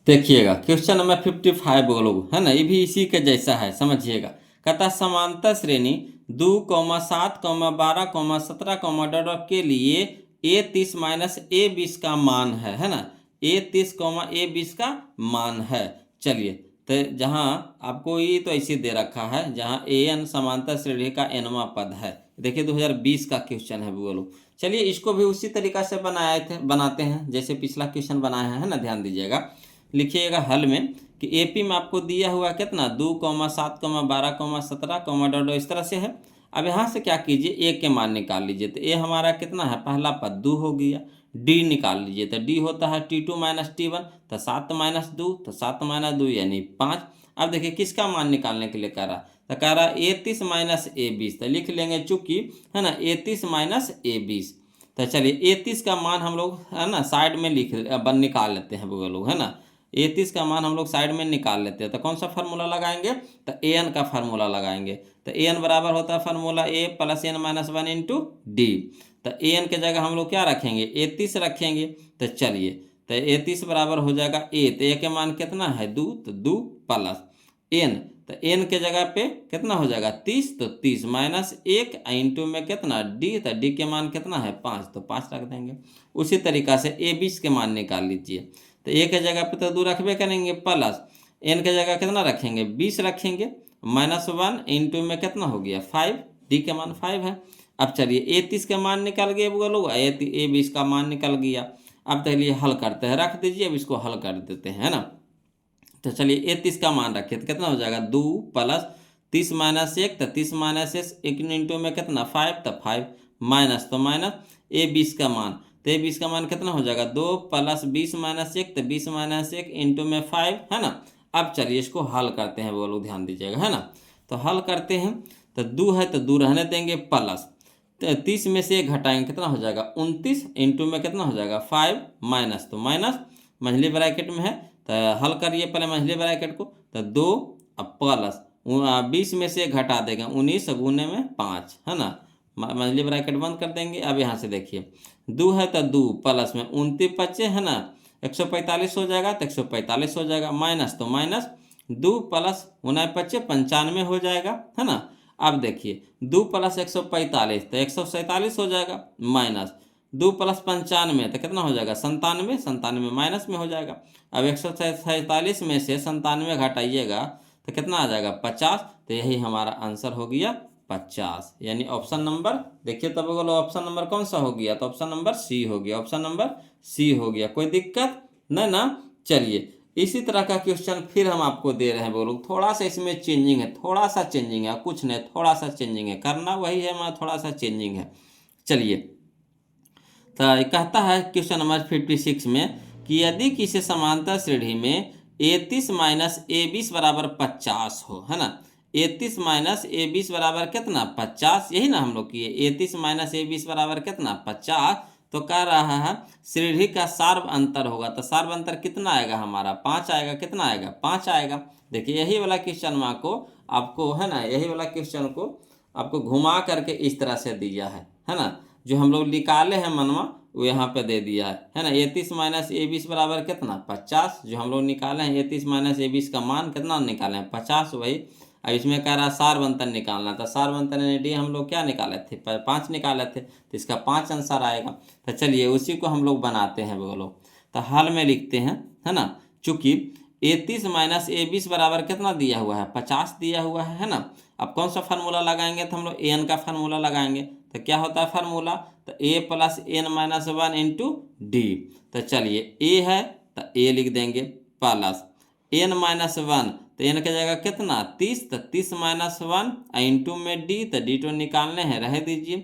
देखिएगा क्वेश्चन नंबर 55 बोलो, है ना, ये भी इसी के जैसा है, समझिएगा। कहता समांतर श्रेणी 2, 7, 12, 17, डॉट के लिए A30 माइनस A20 का मान है ना, A30, A20 का मान है। चलिए तो जहाँ आपको ये तो ऐसे दे रखा है, जहाँ AN समांतर श्रेणी का nवां पद है। देखिए 2020 का क्वेश्चन है बोलो। चलिए इसको भी उसी तरीका से बनाते हैं जैसे पिछला क्वेश्चन बनाया है ना, ध्यान दीजिएगा। लिखिएगा हल में कि एपी में आपको दिया हुआ कितना 2, 7, 12, 17, डॉट इस तरह से है। अब यहाँ से क्या कीजिए ए के मान निकाल लीजिए। तो ए हमारा कितना है, पहला पद 2 हो गया। डी निकाल लीजिए, तो डी होता है T2 माइनस T1, तो 7 माइनस 2, तो 7 माइनस 2 यानी 5। अब देखिए किसका मान निकालने के लिए कह रहा, तो कह रहा A30 माइनस A20, तो लिख लेंगे चूंकि, है ना, A30 माइनस A20। तो चलिए A30 का मान हम लोग, है ना, साइड में निकाल लेते हैं वो लोग, है ना। A30 का मान हम लोग साइड में निकाल लेते हैं। तो कौन सा फार्मूला लगाएंगे, तो AN का फार्मूला लगाएंगे। तो AN बराबर होता है formula A plus N minus 1 into D. तो AN के जगह हम लोग क्या रखेंगे, A30 रखेंगे। तो चलिए तो A30 बराबर हो जाएगा A, तो A के मान कितना है 2, तो 2 प्लस N, तो N के जगह पे कितना हो जाएगा 30, तो 30 माइनस 1 इंटू में कितना D, तो D के मान कितना है 5, तो 5 रख देंगे। उसी तरीका से A20 के मान निकाल लीजिए। तो ए के जगह पे तो 2 रखबे करेंगे, प्लस एन के जगह कितना रखेंगे 20 रखेंगे, माइनस 1 इंटू में कितना हो गया 5, डी के मान 5 है। अब चलिए A30 के मान निकल गए बोलो, A20 का मान निकल गया। अब चलिए हल करते हैं, रख दीजिए, अब इसको हल कर देते हैं, है ना। तो चलिए A30 का मान रखिए, तो कितना हो जाएगा 2 प्लस 30 माइनस 1, तो 30 माइनस 1 इंटू में कितना 5, तो 5 माइनस तो माइनस A20 का मान, तो A20 का मान कितना हो जाएगा 2 प्लस 20 माइनस 1, तो 20 माइनस 1 इंटू में 5, है ना। अब चलिए इसको हल करते हैं बोलो, ध्यान दीजिएगा, है ना। तो हल करते हैं, तो 2 है तो 2 रहने देंगे, प्लस 30 में से 1 घटाएंगे कितना हो जाएगा 29 इंटू में कितना हो जाएगा 5, माइनस तो माइनस मंझली ब्रैकेट में है, तो हल करिए पहले मंझली ब्रैकेट को। तो 2 अब प्लस 20 में से 1 घटा देंगे 19 गुने में 5, है ना, मंझली ब्रैकेट बंद कर देंगे। अब यहाँ से देखिए 2 है तो 2 प्लस में 29 बचे है ना 145 हो जाएगा, तो 145 हो जाएगा, माइनस तो माइनस 2 प्लस 29 बचे 95 हो जाएगा, है ना। अब देखिए 2 प्लस 145 तो 147 हो जाएगा, माइनस 2 प्लस 95 तो कितना हो जाएगा 97, 97 माइनस में हो जाएगा। अब 147 में से 97 घटाइएगा तो कितना आ जाएगा 50, तो यही हमारा आंसर हो गया 50, यानी ऑप्शन नंबर देखिए तब बोलो ऑप्शन नंबर कौन सा हो गया, तो ऑप्शन नंबर सी हो गया, ऑप्शन नंबर सी हो गया। कोई दिक्कत नहीं ना। चलिए इसी तरह का क्वेश्चन फिर हम आपको दे रहे हैं बोलो, थोड़ा सा इसमें चेंजिंग है, थोड़ा सा चेंजिंग है, कुछ नहीं थोड़ा सा चेंजिंग है, करना वही है मगर थोड़ा सा चेंजिंग है। चलिए तो कहता है क्वेश्चन नंबर 56 में कि यदि किसी समांतर श्रेणी में 33 माइनस A20 बराबर 50 हो, है ना, 33 माइनस A20 बराबर कितना 50, यही ना हम लोग किए, 33 माइनस A20 बराबर कितना 50, तो कह रहा है श्रेणी का सार्व अंतर होगा, तो सार्व अंतर कितना आएगा हमारा 5 आएगा, कितना आएगा 5 आएगा। देखिए यही वाला क्वेश्चन माँ को आपको, है ना, यही वाला क्वेश्चन को आपको घुमा करके इस तरह से दिया है ना, जो हम लोग निकाले हैं मनवा वो यहाँ पे दे दिया है ना। 33 माइनस A20 बराबर कितना 50, जो हम लोग निकाले हैं 33 माइनस A20 का मान कितना निकाले हैं 50 वही। अब इसमें कह रहा सार्व अंतर निकालना था, सार्व अंतर यानी डी हम लोग क्या निकाले थे 5 निकाले थे, तो इसका 5 आंसर आएगा। तो चलिए उसी को हम लोग बनाते हैं बोलो, तो हाल में लिखते हैं, है ना, चूंकि 33 माइनस A20 बराबर कितना दिया हुआ है 50 दिया हुआ है ना। अब कौन सा फार्मूला लगाएंगे, तो हम लोग एन का फार्मूला लगाएंगे, तो क्या होता है फार्मूला, तो A plus N minus 1 into D. तो चलिए ए है तो ए लिख देंगे प्लस एन माइनस 1, तो एन की जगह कितना 30, तो 30 माइनस 1 इंटू में डी, तो डी तो निकालने हैं रह दीजिए।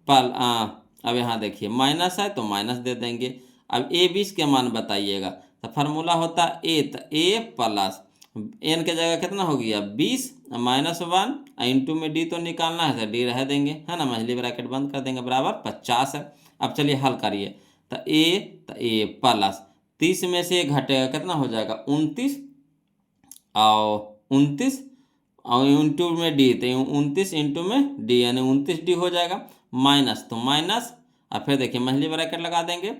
अब यहाँ देखिए माइनस है तो माइनस दे देंगे। अब A20 के मान बताइएगा, तो फार्मूला होता ए, तो ए प्लस एन के जगह कितना हो गया 20 माइनस 1 इंटू में डी तो निकालना है, तो डी रह देंगे, है ना, मछली ब्रैकेट बंद कर देंगे, बराबर 50 है। अब चलिए हल करिए, तो ए प्लस 30 में से घटेगा कितना हो जाएगा 29, और 29 और इंटू में डी, तो 29 इंटू में डी यानी 29 डी हो जाएगा, माइनस तो माइनस, और फिर देखिए मछली ब्रैकेट लगा देंगे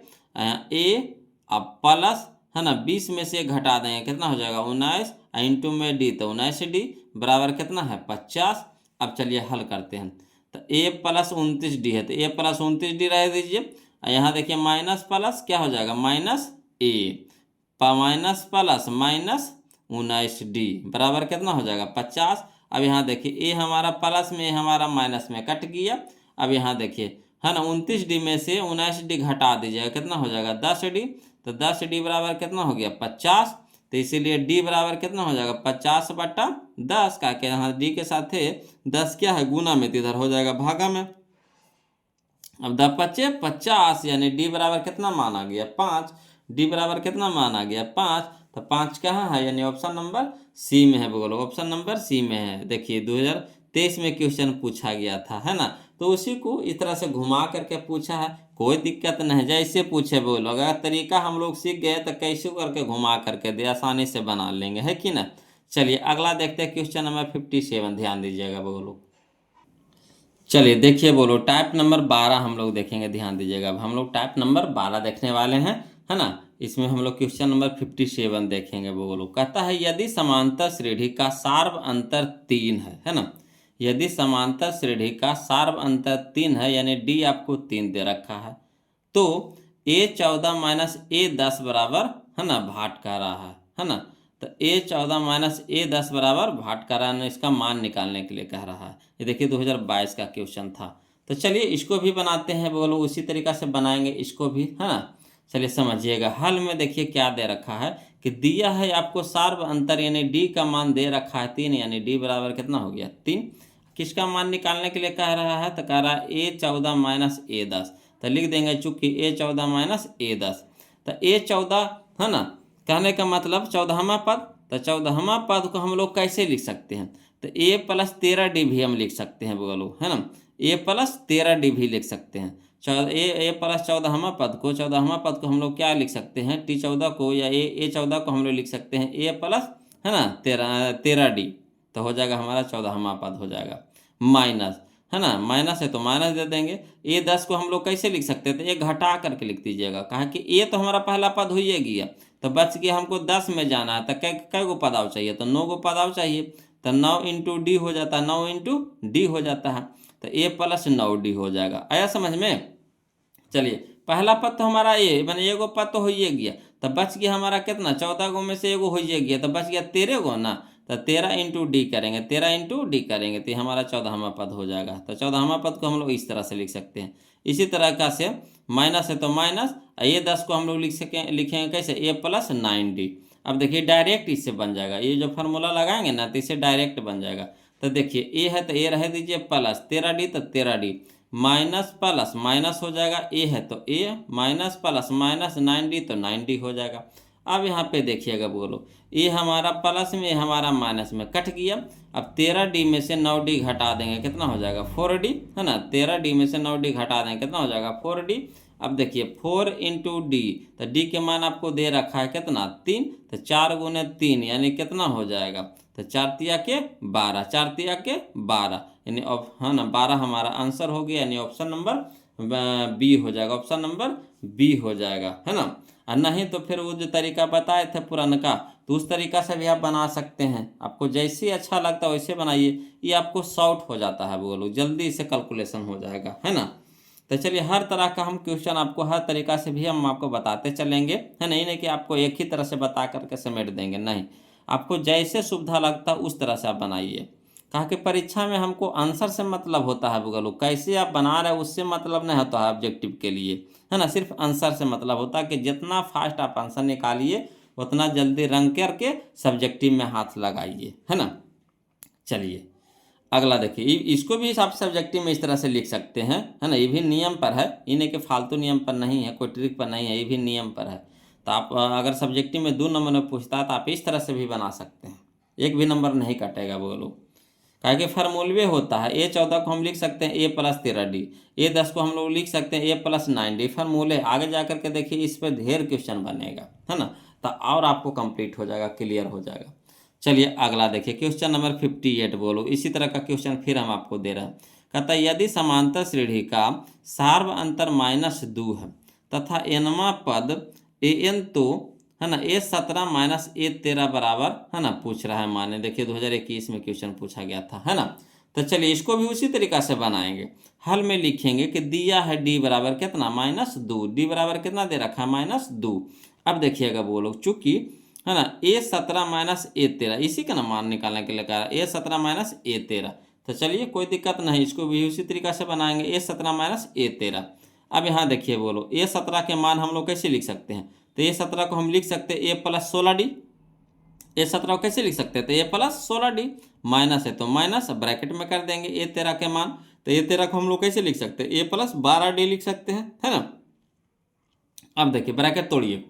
ए, अब प्लस, है ना, 20 में से घटा देंगे कितना हो जाएगा 19 इंटू में डी, तो 19 डी बराबर कितना है 50। अब चलिए हल करते हैं, तो ए प्लस 29 डी है, तो ए प्लस 29 डी रह दीजिए, यहाँ देखिए माइनस प्लस क्या हो जाएगा माइनस ए, माइनस प्लस माइनस 19 डी बराबर कितना हो जाएगा 50। अब यहाँ देखिए ए हमारा प्लस में, हमारा माइनस में कट गया। अब यहाँ देखिए, है ना, 29 डी में से 19 डी घटा दीजिएगा कितना हो जाएगा 10 डी, तो 10 डी बराबर कितना हो गया 50, तो इसीलिए डी बराबर कितना हो जाएगा 50/10 का, के यहाँ डी के साथ 10 क्या है गुना में, तो इधर हो जाएगा भागा में। अब 10 बचे 50, यानी डी बराबर कितना मान आ गया 5, डी बराबर कितना मान आ गया 5, तो 5 कहाँ है, यानी ऑप्शन नंबर सी में है, बोलो ऑप्शन नंबर सी में है। देखिए 2023 में क्वेश्चन पूछा गया था, है ना, तो उसी को इस तरह से घुमा करके पूछा है, कोई दिक्कत नहीं, जैसे पूछे बोलो, अगर तरीका हम लोग सीख गए तो कैसे करके घुमा करके दे आसानी से बना लेंगे, है कि ना। चलिए अगला देखते हैं क्वेश्चन नंबर 57, ध्यान दीजिएगा बोलो। चलिए देखिए बोलो टाइप नंबर 12 हम लोग देखेंगे, ध्यान दीजिएगा। अब हम लोग टाइप नंबर 12 देखने वाले हैं, है ना। इसमें हम लोग क्वेश्चन नंबर 57 देखेंगे। बोलो कहता है यदि समांतर श्रेणी का सार्व अंतर 3 है ना, यदि समांतर श्रेणी का सार्व अंतर 3 है, यानी डी आपको 3 दे रखा है, तो A14 माइनस A10 बराबर, है ना, भाट कह रहा है ना, तो A14 माइनस A10 बराबर भाट कह रहा है, इसका मान निकालने के लिए कह रहा है। ये देखिए 2022 का क्वेश्चन था। तो चलिए इसको भी बनाते हैं, बोलो उसी तरीका से बनाएंगे इसको भी, है ना। चलिए समझिएगा, हल में देखिए क्या दे रखा है कि दिया है आपको सार्व अंतर, यानी डी का मान दे रखा है 3, यानी डी बराबर कितना हो गया 3। किसका मान निकालने के लिए कह रहा है, तो कह रहा है A14 माइनस A10, तो लिख देंगे चूंकि A14 माइनस A10, तो A14, है ना, कहने का मतलब 14वां पद, तो 14वां पद को हम लोग कैसे लिख सकते हैं, तो A प्लस 13D भी हम लिख सकते हैं बोलो, है ना, A प्लस 13D भी लिख सकते हैं। ए प्लस 14वां पद को, 14वां पद को हम लोग क्या लिख सकते हैं, T14 को या A14 को हम लोग लिख सकते हैं A प्लस, है ना, 13D, तो हो जाएगा हमारा 14वां पद हो जाएगा, माइनस है ना, माइनस है तो माइनस दे देंगे। ए 10 को हम लोग कैसे लिख सकते थे, ये घटा करके लिख दीजिएगा, कहा कि ए तो हमारा पहला पद हो ही गया, तो बच गया हमको 10 में जाना है, तो कै गो पदाव चाहिए, तो 9 गो पदाव चाहिए, तो 9 इंटू डी हो जाता है, 9 इंटू डी हो जाता है, तो ए प्लस 9D हो जाएगा। आया समझ में। चलिए पहला पद तो हमारा ए मैंने एगो पद तो हो ही गया, तो बच गया हमारा कितना, 14 गो में से एगो हो ही गया, तो बच गया 13 गो ना, तो 13 इंटू डी करेंगे, 13 इंटू डी करेंगे तो हमारा 14वां पद हो जाएगा। तो 14वां पद को हम लोग इस तरह से लिख सकते हैं। इसी तरह का से माइनस है तो माइनस, ये 10 को हम लोग लिखेंगे कैसे, ए प्लस 9D। अब देखिए डायरेक्ट इससे बन जाएगा, ये जो फार्मूला लगाएंगे ना तो इससे डायरेक्ट बन जाएगा। तो देखिए ए है तो ए रह दीजिए प्लस 13D, तो 13D माइनस प्लस माइनस हो जाएगा, ए है तो A minus plus minus 9D तो 9D हो जाएगा। अब यहाँ पे देखिएगा बोलो, ए हमारा प्लस में हमारा माइनस में कट गया। अब 13D में से 9D घटा देंगे, कितना हो जाएगा 4D, है ना, 13D में से 9D घटा देंगे, कितना हो जाएगा 4D। अब देखिए 4 इंटू डी, तो डी के मान आपको दे रखा है कितना 3, तो 4 गुने 3 यानी कितना हो जाएगा, तो 4 तिया के 12, 4 तिया के 12 यानी है ना 12 हमारा आंसर हो गया, यानी ऑप्शन नंबर बी हो जाएगा, ऑप्शन नंबर बी हो जाएगा, है ना। और नहीं तो फिर वो जो तरीका बताए थे पुरानका, तो उस तरीका से भी आप बना सकते हैं, आपको जैसे अच्छा लगता है वैसे बनाइए, ये आपको शॉर्ट हो जाता है, बोलो जल्दी से कैलकुलेशन हो जाएगा, है ना। तो चलिए हर तरह का हम क्वेश्चन आपको हर तरीका से भी हम आपको बताते चलेंगे, है नहीं कि आपको एक ही तरह से बता करके समेट देंगे, नहीं, आपको जैसे सुविधा लगता है उस तरह से आप बनाइए। कहा कि परीक्षा में हमको आंसर से मतलब होता है, बोलो कैसे आप बना रहे हैं उससे मतलब नहीं होता है ऑब्जेक्टिव के लिए, है ना, सिर्फ आंसर से मतलब होता है कि जितना फास्ट आप आंसर निकालिए उतना जल्दी रंग करके सब्जेक्टिव में हाथ लगाइए, है ना। चलिए अगला देखिए, इसको भी आप सब्जेक्टिव में इस तरह से लिख सकते हैं, है ना, ये भी नियम पर है, इन्हें के फालतू नियम पर नहीं है, कोई ट्रिक पर नहीं है, ये भी नियम पर है। तो आप अगर सब्जेक्टिव में 2 नंबर में पूछता है तो आप इस तरह से भी बना सकते हैं, एक भी नंबर नहीं कटेगा बोलो। क्या कि फार्मूलवे होता है, ए 14 को हम लिख सकते हैं ए प्लस 13D, ए 10 को हम लोग लिख सकते हैं ए प्लस 9D, फार्मूले आगे जा करके देखिए इस पर ढेर क्वेश्चन बनेगा, है ना, तो और आपको कंप्लीट हो जाएगा, क्लियर हो जाएगा। चलिए अगला देखिए क्वेश्चन नंबर 58 बोलो, इसी तरह का क्वेश्चन फिर हम आपको दे रहे हैं। कहता है यदि समांतर श्रेणी का सार्व अंतर -2 है तथा एनवा पद an तो, है ना, A17 माइनस A13 बराबर, है ना, पूछ रहा है माने, देखिए 2021 में क्वेश्चन पूछा गया था, है ना। तो चलिए इसको भी उसी तरीका से बनाएंगे, हल में लिखेंगे कि दिया है D बराबर कितना -2, D बराबर कितना दे रखा है -2। अब देखिएगा बोलो, चूंकि है ना A17 माइनस A13 इसी का ना मान निकालने के लिए कहा है, A17 माइनस A13, तो चलिए कोई दिक्कत नहीं, इसको भी उसी तरीका से बनाएंगे A17 माइनस A13। अब यहाँ देखिए बोलो, A17 के मान हम लोग कैसे लिख सकते हैं, तो A17 को हम लिख सकते हैं A प्लस 16D, A17 को कैसे लिख सकते हैं, तो A प्लस 16D, माइनस है तो माइनस ब्रैकेट में कर देंगे A13 के मान, तो A13 को हम लोग कैसे लिख सकते हैं, A प्लस 12D लिख सकते हैं, है ना। अब देखिए ब्रैकेट तोड़िए,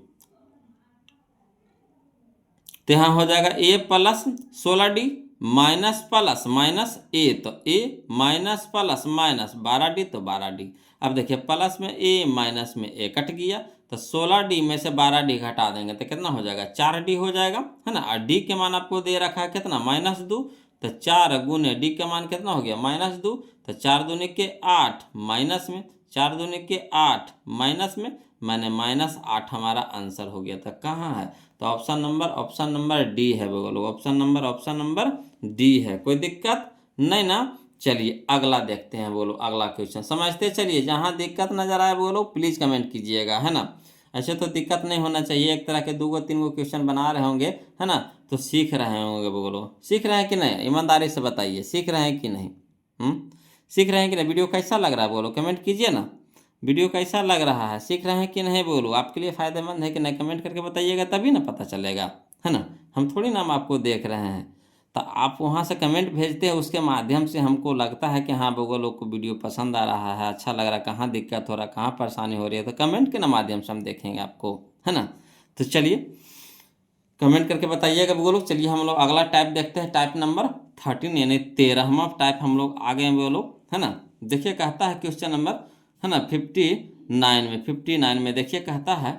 तो यहाँ हो जाएगा A plus 16D minus plus minus A, तो A minus plus minus 12D तो 12D। अब देखिए प्लस में ए माइनस में ए कट गया, तो 16D में से 12D घटा देंगे तो कितना हो जाएगा 4D हो जाएगा, है ना। और D के मान आपको दे रखा है कितना -2, तो 4 गुने D के मान कितना हो गया -2, तो 4 दूनी के 8 माइनस में, 4 दूनी के 8 माइनस में, मैंने -8 हमारा आंसर हो गया था, कहाँ है, तो ऑप्शन नंबर डी है बोलो, ऑप्शन नंबर डी है, कोई दिक्कत नहीं ना। चलिए अगला देखते हैं बोलो, अगला क्वेश्चन समझते चलिए, जहाँ दिक्कत नजर आए बोलो प्लीज़ कमेंट कीजिएगा, है ना। ऐसे तो दिक्कत नहीं होना चाहिए, एक तरह के 2-3 क्वेश्चन बना रहे होंगे, है ना, तो सीख रहे होंगे बोलो, सीख रहे हैं कि नहीं, ईमानदारी से बताइए सीख रहे हैं कि नहीं, सीख रहे हैं कि नहीं। वीडियो कैसा लग रहा है बोलो, कमेंट कीजिए ना, वीडियो कैसा लग रहा है, सीख रहे हैं कि नहीं बोलो, आपके लिए फ़ायदेमंद है कि नहीं, कमेंट करके बताइएगा, तभी ना पता चलेगा, है ना। हम थोड़ी ना हम आपको देख रहे हैं, तो आप वहाँ से कमेंट भेजते हैं, उसके माध्यम से हमको लगता है कि हाँ वो लोग को वीडियो पसंद आ रहा है, अच्छा लग रहा है, कहाँ दिक्कत हो रहा है, कहाँ परेशानी हो रही है, तो कमेंट के ना माध्यम से हम देखेंगे आपको, है ना। तो चलिए कमेंट करके बताइएगा वो लोग। चलिए हम लोग अगला टाइप देखते हैं, टाइप नंबर 13 यानी 13वां टाइप हम लोग आ गए वो लोग, है ना। देखिए कहता है क्वेश्चन नंबर, है ना 59 में देखिए कहता है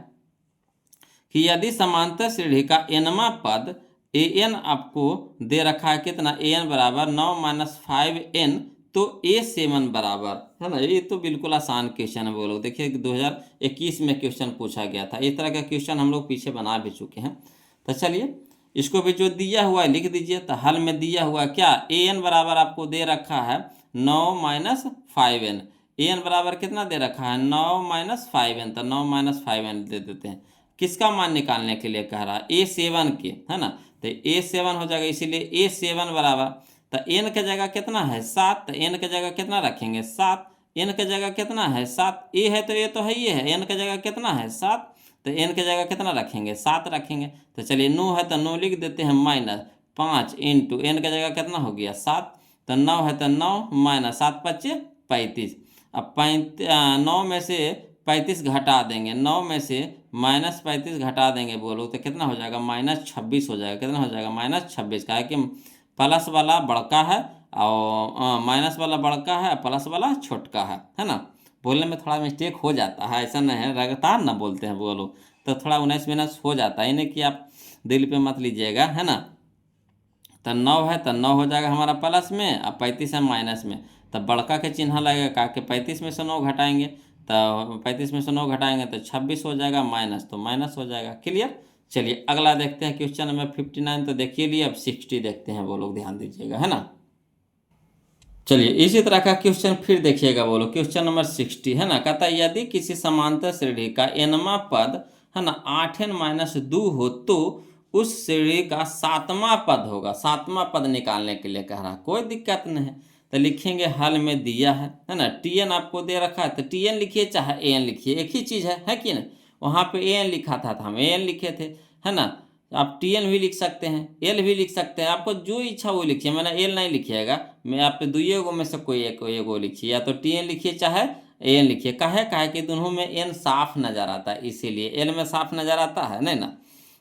कि यदि समांतर श्रेणी का nवां पद an आपको दे रखा है कितना, an बराबर 9 - 5n तो A7 बराबर, है ना, ये तो बिल्कुल आसान क्वेश्चन है। बोलो देखिए 2021 में क्वेश्चन पूछा गया था, इस तरह का क्वेश्चन हम लोग पीछे बना भी चुके हैं। तो चलिए इसको भी जो दिया हुआ है लिख दीजिए। तो हल में दिया हुआ क्या, an बराबर आपको दे रखा है 9 माइनस 5n। an बराबर कितना दे रखा है 9 माइनस 5n, तो 9 माइनस 5n दे देते हैं। किसका मान निकालने के लिए कह रहा है, A7 के, है ना। तो A7 हो जाएगा, इसीलिए A7 बराबर, तो n के जगह कितना है 7, तो n के जगह कितना रखेंगे 7, n के जगह कितना है 7, a है तो a तो है ही है, n के जगह कितना है 7, तो n के जगह कितना रखेंगे 7 रखेंगे। तो चलिए 9 है तो 9 लिख देते हैं माइनस 5 इंटू n के जगह कितना हो गया 7, तो 9 है तो 9 माइनस 7 पच्चे 35। अब 9 में से 35 घटा देंगे, 9 में से माइनस 35 घटा देंगे बोलो तो कितना हो जाएगा -26 हो जाएगा। कितना हो जाएगा -26, का है कि प्लस वाला बड़का है और माइनस वाला बड़का है, प्लस वाला छोटका है ना। बोलने में थोड़ा मिस्टेक हो जाता है, ऐसा नहीं है, लगातार ना बोलते हैं बोलो तो थोड़ा 19 हो जाता है, इन्हें कि आप दिल पे मत लीजिएगा, है ना। तो 9 है तो 9 हो जाएगा हमारा प्लस में, अब 35 है माइनस में, तब बड़का के चिन्ह लगेगा, का कि 35 में से 9 घटाएंगे, तो 35 में से 9 घटाएंगे तो 26 हो जाएगा, माइनस तो माइनस हो जाएगा। क्लियर। चलिए अगला देखते हैं क्वेश्चन नंबर 59। तो देखिए लिए अब 60 देखते हैं, वो लोग ध्यान दीजिएगा, है ना। चलिए इसी तरह का क्वेश्चन फिर देखिएगा, बोलो क्वेश्चन नंबर 60, है ना। कहता है यदि किसी समांतर श्रेणी का nवां पद, है ना, 8n माइनस 2 हो तो उस श्रेणी का 7वां पद होगा। 7वां पद निकालने के लिए कह रहा है, कोई दिक्कत नहीं है। तो लिखेंगे हल में दिया है ना, tn आपको दे रखा है तो tn लिखिए चाहे an लिखिए, एक ही चीज़ है कि नहीं। वहाँ पे an लिखा था तो हम an लिखे थे, है ना। आप tn भी लिख सकते हैं, l भी लिख सकते हैं, आपको जो इच्छा वो लिखिए। मैंने l नहीं लिखिएगा, मैं आप दुइये गो में से कोई एक एगो लिखिए, या तो tn लिखिए चाहे an लिखिए। काहे कि दोनों में n साफ नज़र आता है, इसीलिए l में साफ नज़र आता है नहीं ना,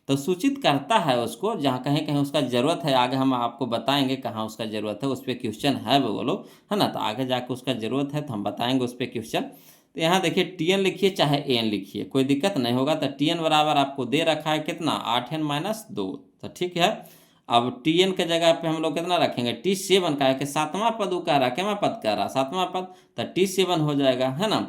तो सूचित करता है उसको जहाँ कहीं कहीं उसका ज़रूरत है। आगे हम आपको बताएंगे कहाँ उसका ज़रूरत है, उस पर क्वेश्चन है वो लोग, है ना। तो आगे जाके उसका ज़रूरत है तो हम बताएंगे उस पर क्वेश्चन। तो यहाँ देखिए tn लिखिए चाहे an लिखिए, कोई दिक्कत नहीं होगा। तो tn बराबर आपको दे रखा है कितना 8n माइनस 2, तो ठीक है। अब tn के जगह पे हम लोग कितना रखेंगे t7, का है कि 7वां पद वो कह रहा है, क्या पद कह रहा है 7वां पद, तो t7 हो जाएगा, है ना,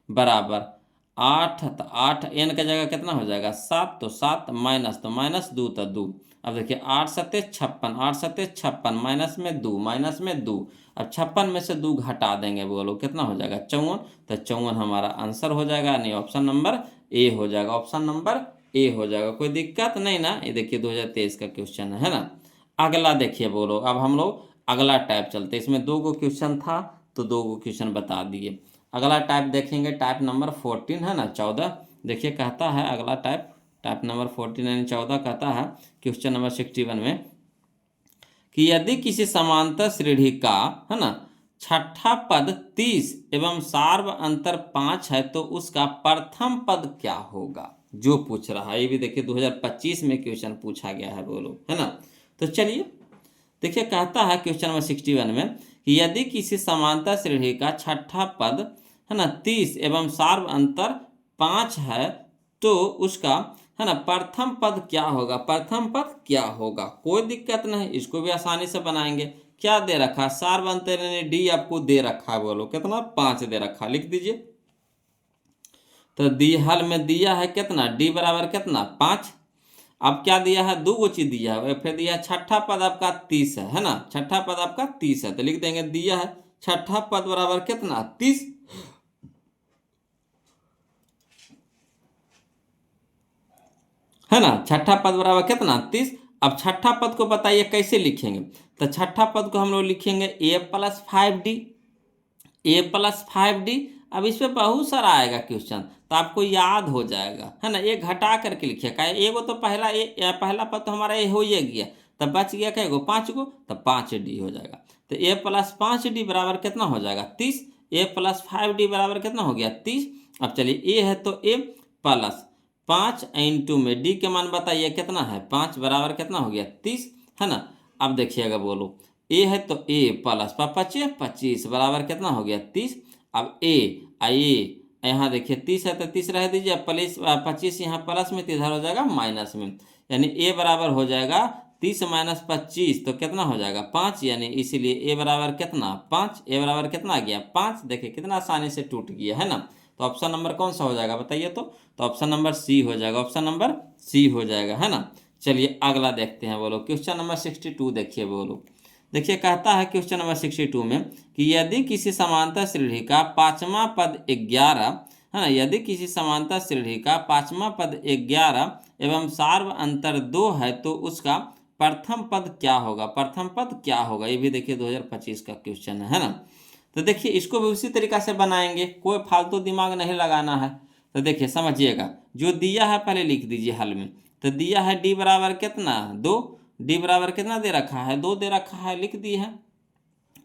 बराबर 8, तो 8n के जगह कितना हो जाएगा 7, तो 7 माइनस तो माइनस 2 तो 2। अब देखिए 8 सत्ते 56, 8 सत्ते 56 माइनस में 2, माइनस में 2। अब 56 में से 2 घटा देंगे बोलो कितना हो जाएगा 54, तो 54 हमारा आंसर हो जाएगा, यानी ऑप्शन नंबर ए हो जाएगा, ऑप्शन नंबर ए हो जाएगा। कोई दिक्कत नहीं ना। ये देखिए 2023 का क्वेश्चन है ना। अगला देखिए बोलो, अब हम लोग अगला टाइप चलते, इसमें 2 गो क्वेश्चन था तो 2 गो क्वेश्चन बता दिए। अगला टाइप देखेंगे, टाइप नंबर 14, है ना 14। देखिए कहता है अगला टाइप नंबर 14 यानी 14 कहता है क्वेश्चन नंबर 61 में कि यदि किसी समांतर श्रेणी का, है ना, छठा पद 30 एवं सार्व अंतर 5 है तो उसका प्रथम पद क्या होगा, जो पूछ रहा है। ये भी देखिए 2025 में क्वेश्चन पूछा गया है बोलो, है ना। तो चलिए देखिए कहता है क्वेश्चन नंबर 61 में कि यदि किसी समांतर श्रेणी का छठा पद, है ना, 30 एवं सार्व अंतर 5 है तो उसका, है ना, प्रथम पद क्या होगा। प्रथम पद क्या होगा, कोई दिक्कत नहीं, इसको भी आसानी से बनाएंगे। क्या दे रखा है सार्व अंतर यानी डी आपको दे रखा है, बोलो कितना 5 दे रखा, लिख दीजिए। तो दी हल में दिया है कितना डी बराबर कितना 5। अब क्या दिया है 2 गो चीज दिया है, फिर दिया है छठा पद आपका 30 है ना, छठा पद आपका 30 है, तो लिख देंगे दिया है छठा पद बराबर कितना 30, है ना। छठा पद बराबर कितना 30। अब छठा पद को बताइए कैसे लिखेंगे, तो छठा पद को हम लोग लिखेंगे a+5d, a+5d। अब इस पे बहुत सारा आएगा क्वेश्चन तो आपको याद हो जाएगा, है ना। ये घटा करके लिखिए, का एगो तो पहला पद तो हमारा ए हो ही गया, तब बच गया क्या 5 गो, तो 5d हो जाएगा। तो a+5d बराबर कितना हो जाएगा 30, a+5d बराबर कितना हो गया 30। अब चलिए ए है तो ए प्लस 5 इंटू में डी के मान बताइए कितना है 5 बराबर कितना हो गया 30, है ना। अब देखिएगा बोलो ए है तो ए प्लस 25 बराबर कितना हो गया 30। अब ए यहाँ देखिए 30 है तो 30 रह दीजिए, प्लस 25 यहाँ प्लस में तो इधर हो जाएगा माइनस में, यानी ए बराबर हो जाएगा 30 माइनस 25 तो कितना हो जाएगा 5, यानी इसीलिए ए बराबर कितना 5, ए बराबर कितना आ गया 5। देखिए कितना आसानी से टूट गया है ना। तो ऑप्शन नंबर कौन सा हो जाएगा बताइए तो ऑप्शन नंबर सी हो जाएगा, ऑप्शन नंबर सी हो जाएगा है ना। चलिए अगला देखते हैं बोलो, क्वेश्चन नंबर 62 देखिए बोलो। देखिए कहता है क्वेश्चन नंबर 62 में कि यदि किसी समांतर श्रेणी का पांचवा पद 11 है ना, यदि किसी समांतर श्रेणी का पांचवा पद 11 एवं सार्व अंतर 2 है तो उसका प्रथम पद क्या होगा, प्रथम पद क्या होगा। ये भी देखिए 2025 का क्वेश्चन है ना। तो देखिए इसको भी उसी तरीका से बनाएंगे, कोई फालतू दिमाग नहीं लगाना है। तो देखिए समझिएगा, जो दिया है पहले लिख दीजिए हल में। तो दिया है डी बराबर कितना 2, डी बराबर कितना दे रखा है 2 दे रखा है, लिख दिए हैं।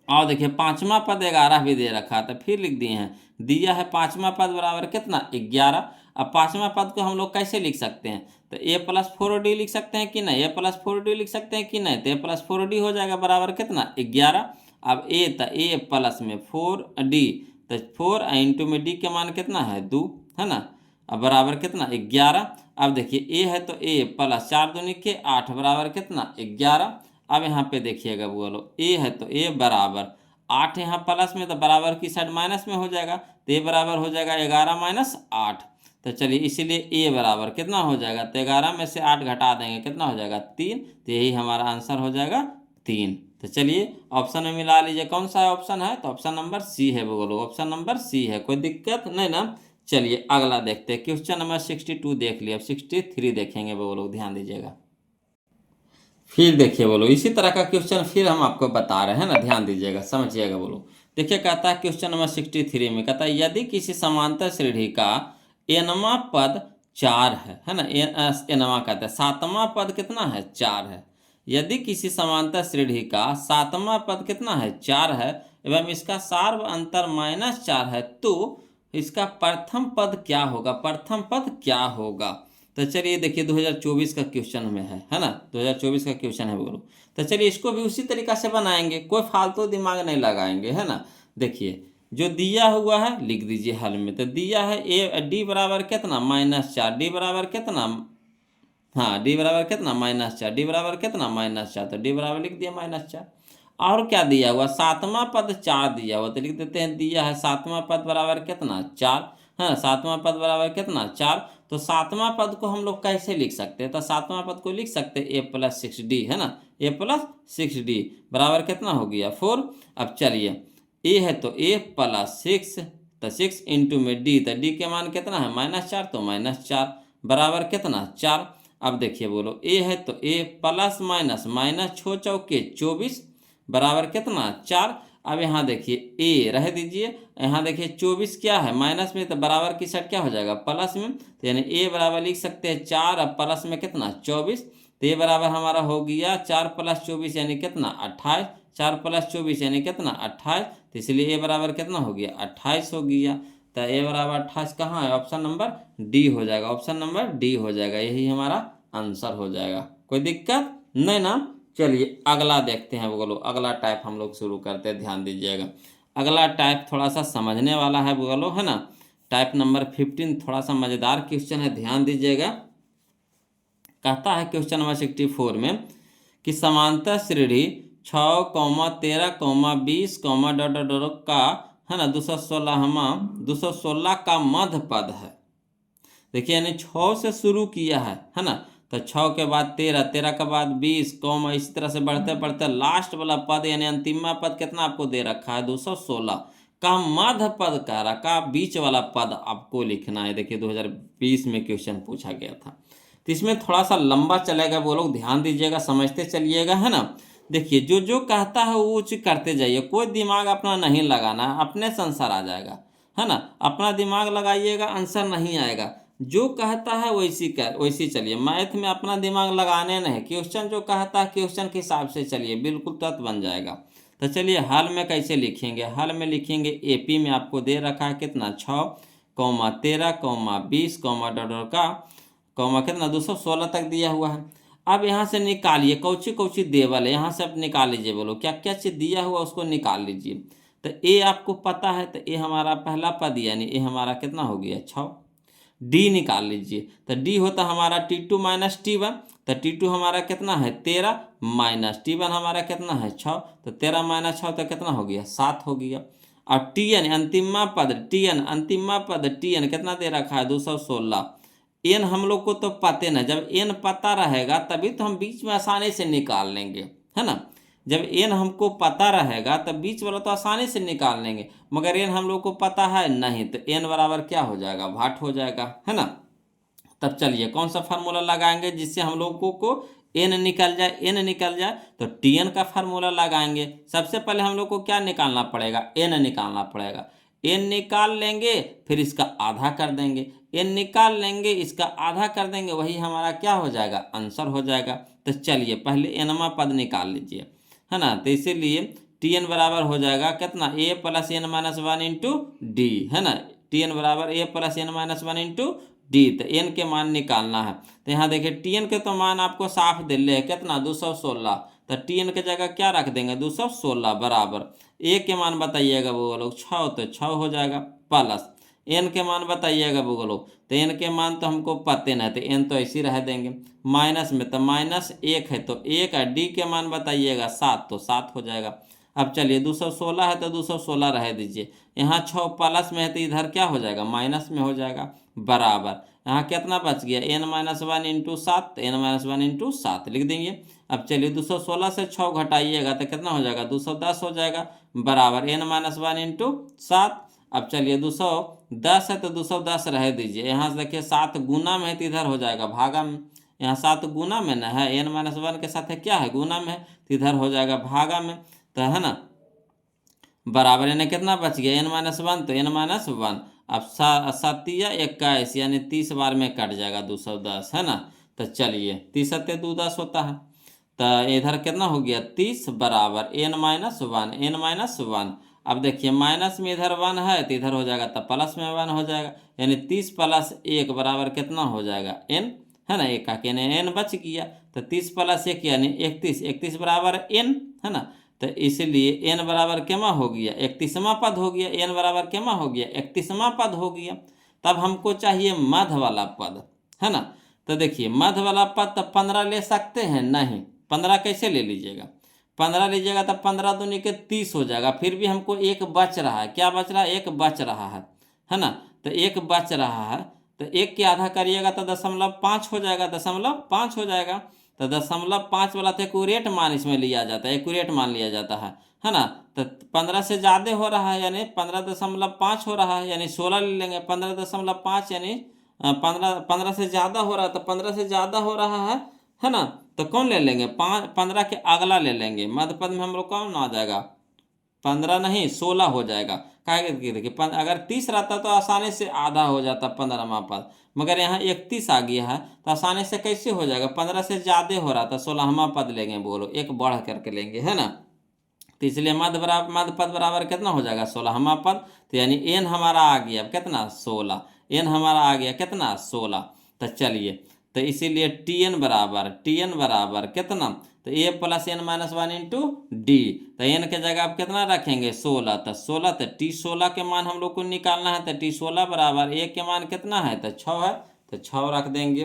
और देखिए पांचवा पद 11 भी दे रखा है तो फिर लिख दिए हैं। दिया है पांचवा पद बराबर कितना 11। अब पांचवा पद को हम लोग कैसे लिख सकते हैं, तो ए प्लस 4डी लिख सकते हैं कि नहीं, ए प्लस 4डी लिख सकते हैं कि नहीं, तो ए प्लस 4डी हो जाएगा बराबर कितना 11। अब ए तो ए प्लस में 4डी, तो 4 इंटू में डी के मान कितना है 2 है ना। अब बराबर कितना 11। अब देखिए ए है तो ए प्लस 4 दूनी के 8 बराबर कितना 11। अब यहाँ पे देखिएगा बोलो ए है तो ए बराबर 8, यहाँ प्लस में तो बराबर की साइड माइनस में हो जाएगा, तो ए बराबर हो जाएगा 11 माइनस 8। तो चलिए इसीलिए ए बराबर कितना हो जाएगा, तो 11 में से 8 घटा देंगे कितना हो जाएगा 3, तो यही हमारा आंसर हो जाएगा 3। तो चलिए ऑप्शन में मिला लीजिए कौन सा ऑप्शन है, तो ऑप्शन नंबर सी है बोलो, ऑप्शन नंबर सी है, कोई दिक्कत नहीं ना। चलिए अगला देखते हैं, क्वेश्चन नंबर 62 देख लिया, अब 63 देखेंगे बोलो, ध्यान दीजिएगा। फिर देखिए बोलो इसी तरह का क्वेश्चन फिर हम आपको बता रहे हैं ना, ध्यान दीजिएगा समझिएगा बोलो। देखिए कहता है क्वेश्चन नंबर 63 में कहता है यदि किसी समांतर श्रेणी का एनवा पद 4 है ना, एनवा कहता है सातवां पद कितना है 4 है। यदि किसी समांतर श्रेणी का सातवां पद कितना है 4 है एवं इसका सार्व अंतर -4 है तो इसका प्रथम पद क्या होगा, प्रथम पद क्या होगा। तो चलिए देखिए 2024 का क्वेश्चन में है ना, 2024 का क्वेश्चन है बोलो। तो चलिए इसको भी उसी तरीका से बनाएंगे, कोई फालतू दिमाग नहीं लगाएंगे है ना। देखिए जो दिया हुआ है लिख दीजिए हल में। तो दिया है ए डी बराबर कितना -4, डी बराबर कितना, हाँ डी बराबर कितना -4, डी बराबर कितना -4, तो डी बराबर लिख दिया -4। और क्या दिया हुआ सातवां पद 4 दिया हुआ, तो लिख देते हैं दिया है सातवां पद बराबर कितना 4, हाँ सातवां पद बराबर कितना 4। तो सातवां पद को हम लोग कैसे लिख सकते हैं, तो सातवां पद को लिख सकते हैं ए प्लस 6डी है ना, ए प्लस 6डी बराबर कितना हो गया 4। अब चलिए ए है तो ए प्लस 6, तो 6 इंटू में डी, तो डी के मान कितना है -4, तो -4 बराबर कितना 4। अब देखिए बोलो ए है तो ए प्लस माइनस छो चौके 24 बराबर कितना 4। अब यहाँ देखिए ए रह दीजिए, यहाँ देखिए 24 क्या है माइनस में, तो बराबर की साइड क्या हो जाएगा प्लस में, तो यानी ए बराबर लिख सकते हैं 4, अब प्लस में कितना 24, तो ए बराबर हमारा हो गया 4 + 24 यानी कितना 28, 4 + 24 यानी कितना 28, तो इसलिए ए बराबर कितना हो गया 28 हो गया। तो ए बराबर 28 कहाँ है, ऑप्शन नंबर डी हो जाएगा, ऑप्शन नंबर डी हो जाएगा, यही हमारा आंसर हो जाएगा, कोई दिक्कत नहीं ना। चलिए अगला देखते हैं बोलो, अगला टाइप हम लोग शुरू करते हैं, ध्यान दीजिएगा। अगला टाइप थोड़ा सा समझने वाला है बोलो है ना। टाइप नंबर 15 थोड़ा सा मज़ेदार क्वेश्चन है, ध्यान दीजिएगा। कहता है क्वेश्चन नंबर 64 में कि समांतर श्रेणी 6, 13, 20, का है ना 216 का मध्य पद है। देखिए यानी 6 से शुरू किया है ना, तो 6 के बाद 13, 13 के बाद 20, इसी तरह से बढ़ते बढ़ते लास्ट वाला पद यानी अंतिमा पद कितना आपको दे रखा है 216 का मध्य पद कह रहा, का बीच वाला पद आपको लिखना है। देखिए 2020 में क्वेश्चन पूछा गया था, तो इसमें थोड़ा सा लंबा चलेगा, वो लोग ध्यान दीजिएगा समझते चलिएगा है ना। देखिए जो जो कहता है वो चीज करते जाइए, कोई दिमाग अपना नहीं लगाना, अपने से आंसर आ जाएगा है ना। अपना दिमाग लगाइएगा आंसर नहीं आएगा, जो कहता है वैसी चलिए। मैथ में अपना दिमाग लगाने नहीं, क्वेश्चन जो कहता है क्वेश्चन के हिसाब से चलिए, बिल्कुल तत्व बन जाएगा। तो चलिए हल में कैसे लिखेंगे, हल में लिखेंगे एपी में आपको दे रखा है कितना 6, 13, 20, का कितना 216 तक दिया हुआ है। अब यहाँ से निकालिए कौची कौची देवल है, यहाँ से आप निकाल लीजिए, बोलो क्या क्या चीज़ दिया हुआ उसको निकाल लीजिए। तो ए आपको पता है, तो ए हमारा पहला पद यानी ए हमारा कितना हो गया 6। डी निकाल लीजिए, तो डी होता हमारा T2 - T1, तो T2 हमारा कितना है 13 माइनस T1 हमारा कितना है 6, तो 13 माइनस 6 तो कितना हो गया 7 हो गया। अब Tn अंतिमा पद Tn कितना दे रखा है 216। एन हम लोग को तो पते ना, जब एन पता रहेगा तभी तो हम बीच में आसानी से निकाल लेंगे, है ना। जब एन हमको पता रहेगा तब बीच वाला तो आसानी से निकाल लेंगे, मगर एन हम लोग को पता है नहीं, तो एन बराबर क्या हो जाएगा भाट हो जाएगा, है ना। तब चलिए कौन सा फार्मूला लगाएंगे जिससे हम लोगों को एन निकल जाए, तो टीएन का फार्मूला लगाएंगे। सबसे पहले हम लोग को क्या निकालना पड़ेगा, एन निकालना पड़ेगा। एन निकाल लेंगे फिर इसका आधा कर देंगे, एन निकाल लेंगे इसका आधा कर देंगे, वही हमारा क्या हो जाएगा आंसर हो जाएगा। तो चलिए पहले एनमा पद निकाल लीजिए, है ना। तो इसीलिए टीएन बराबर हो जाएगा कितना A plus N minus one into D, है ना। टीएन बराबर A plus N minus one into D. तो एन के मान निकालना है, तो यहाँ देखिए टीएन के तो मान आपको साफ दे ले कितना 216, तो टीएन के जगह क्या रख देंगे 216 बराबर ए के मान बताइएगा वो लोग 6, तो 6 हो जाएगा, प्लस एन के मान बताइएगा वो लोग, तो एन के मान तो हमको पते नहीं, तो एन तो ऐसे रह देंगे, माइनस में तो माइनस 1 है तो 1 है, डी के मान बताइएगा 7, तो 7 हो जाएगा। अब चलिए 216 है तो 216 रह दीजिए, यहाँ 6 प्लस में है तो इधर क्या हो जाएगा माइनस में हो जाएगा, बराबर यहाँ कितना बच गया एन माइनस वन इंटू 7, तो एन माइनस वन इंटू 7 लिख देंगे। अब चलिए 216 से 6 घटाइएगा तो कितना हो जाएगा 210 हो जाएगा, बराबर एन माइनस वन इंटू 7। अब चलिए 210 है तो 210 रह दीजिए, यहाँ से देखिए 7 गुना में है तो इधर हो जाएगा भागा में, यहाँ 7 गुना में ना है, एन माइनस वन के साथ है क्या है गुना में है, तो इधर हो जाएगा भागा में, तो है ना, बराबर यानी कितना बच गया एन माइनस वन, तो एन माइनस वन। अब 7 21 यानी 30 बार में कट जाएगा 210, है ना। तो चलिए 30 सत्ते 210 होता है, तो इधर कितना हो गया 30 बराबर एन माइनस वन। अब देखिए माइनस में इधर 1 है तो इधर हो जाएगा, तब प्लस में 1 हो जाएगा, यानी 30 प्लस 1 बराबर कितना हो जाएगा एन, है ना। एक का एन बच गया, तो 30 प्लस 1 यानी 31 बराबर एन, है ना। तो इसलिए एन बराबर केमा हो गया 31वां पद हो गया, एन बराबर केमा हो गया 31वां पद हो गया। तब हमको चाहिए मध्य वाला पद, है ना। तो देखिए मध्य वाला पद तो 15 ले सकते हैं नहीं, 15 कैसे ले लीजिएगा, 15 लीजिएगा तो 15 दूनी के 30 हो जाएगा, फिर भी हमको एक बच रहा है, क्या बच रहा है एक बच रहा है ना। तो एक बच रहा है, तो एक के आधा करिएगा तो 0.5 हो जाएगा, 0.5 हो जाएगा। तो 0.5 वाला तो एक्यूरेट मान इसमें लिया जाता है, एक्यूरेट मान लिया जाता है ना। तो 15 से ज़्यादा हो रहा है यानी 15.5 हो रहा है, यानी 16 ले लेंगे, 15.5 यानी 15 से ज़्यादा हो रहा है, तो 15 से ज़्यादा हो रहा है ना। तो कौन ले लेंगे 15 के अगला ले लेंगे, मध्य पद में हम लोग कौन आ जाएगा 15 नहीं 16 हो जाएगा। देखिए अगर 30 रहता तो आसानी से आधा हो जाता 15वां पद, मगर यहाँ 31 आ गया है तो आसानी से कैसे हो जाएगा, 15 से ज़्यादा हो रहा था 16वां पद लेंगे, बोलो एक बढ़ करके लेंगे, है ना। तो इसलिए मध्य पद बराबर कितना हो जाएगा 16वां पद, तो यानी एन हमारा आ गया कितना 16, एन हमारा आ गया कितना 16। तो चलिए तो इसीलिए टीएन बराबर कितना, तो A plus N minus one into D, तो एन के जगह आप कितना रखेंगे 16, तो 16, तो टी 16 के मान हम लोग को निकालना है, तो टी 16 बराबर ए के मान कितना है तो 6 है, तो 6 रख देंगे,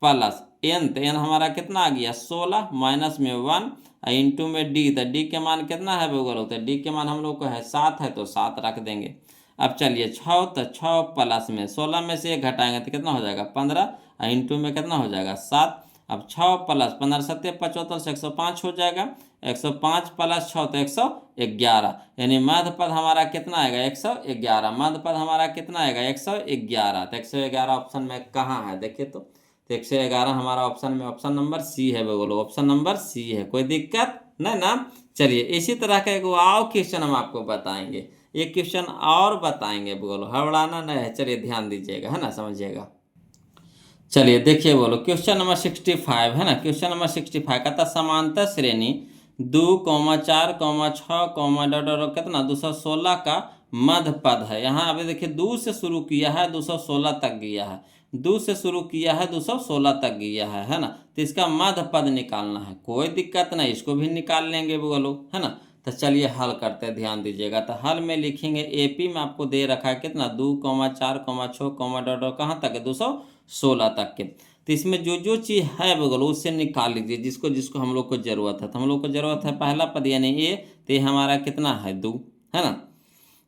प्लस एन, तो एन हमारा कितना आ गया 16 माइनस में 1 इंटू में डी, तो डी के मान कितना है बोलो, तो डी के मान हम लोग को है 7 है, तो 7 रख देंगे। अब चलिए 6, तो 6 प्लस में 16 में से 1 घटाएंगे तो कितना हो जाएगा 15, इंटू में कितना हो जाएगा 7। अब 6 प्लस 15 7 75 से 105 हो जाएगा, 105 प्लस 6 तो 111, यानी मध्य पद हमारा कितना आएगा 111, मध्य पद हमारा कितना आएगा 111। तो 111 ऑप्शन में कहाँ है देखिए, तो 111 हमारा ऑप्शन में ऑप्शन नंबर सी है, बोलो ऑप्शन नंबर सी है, कोई दिक्कत नहीं ना। चलिए इसी तरह का एक और क्वेश्चन हम आपको बताएंगे, एक क्वेश्चन और बताएंगे, बोलो हड़बड़ाना नहीं है, चलिए ध्यान दीजिएगा, है ना, समझिएगा। चलिए देखिए बोलो क्वेश्चन नंबर 65 है ना, क्वेश्चन नंबर 65 कहता समांतर श्रेणी 2, 4, 6, कितना 216 का मध्य पद है। यहाँ अभी देखिए 2 से शुरू किया है 216 तक गया है, 2 से शुरू किया है 216 तक गया है ना। तो इसका मध्य पद निकालना है, कोई दिक्कत नहीं, इसको भी निकाल लेंगे बोलो, है ना। तो चलिए हल करते हैं, ध्यान दीजिएगा। तो हल में लिखेंगे एपी में आपको दे रखा है कितना 2, 4, 6, कहाँ तक है 216 तक के। तो तो इसमें जो जो चीज़ है बोलो उससे निकाल लीजिए जिसको जिसको हम लोग को ज़रूरत है। तो हम लोग को ज़रूरत है पहला पद यानी ए, तो ये हमारा कितना है 2, है ना।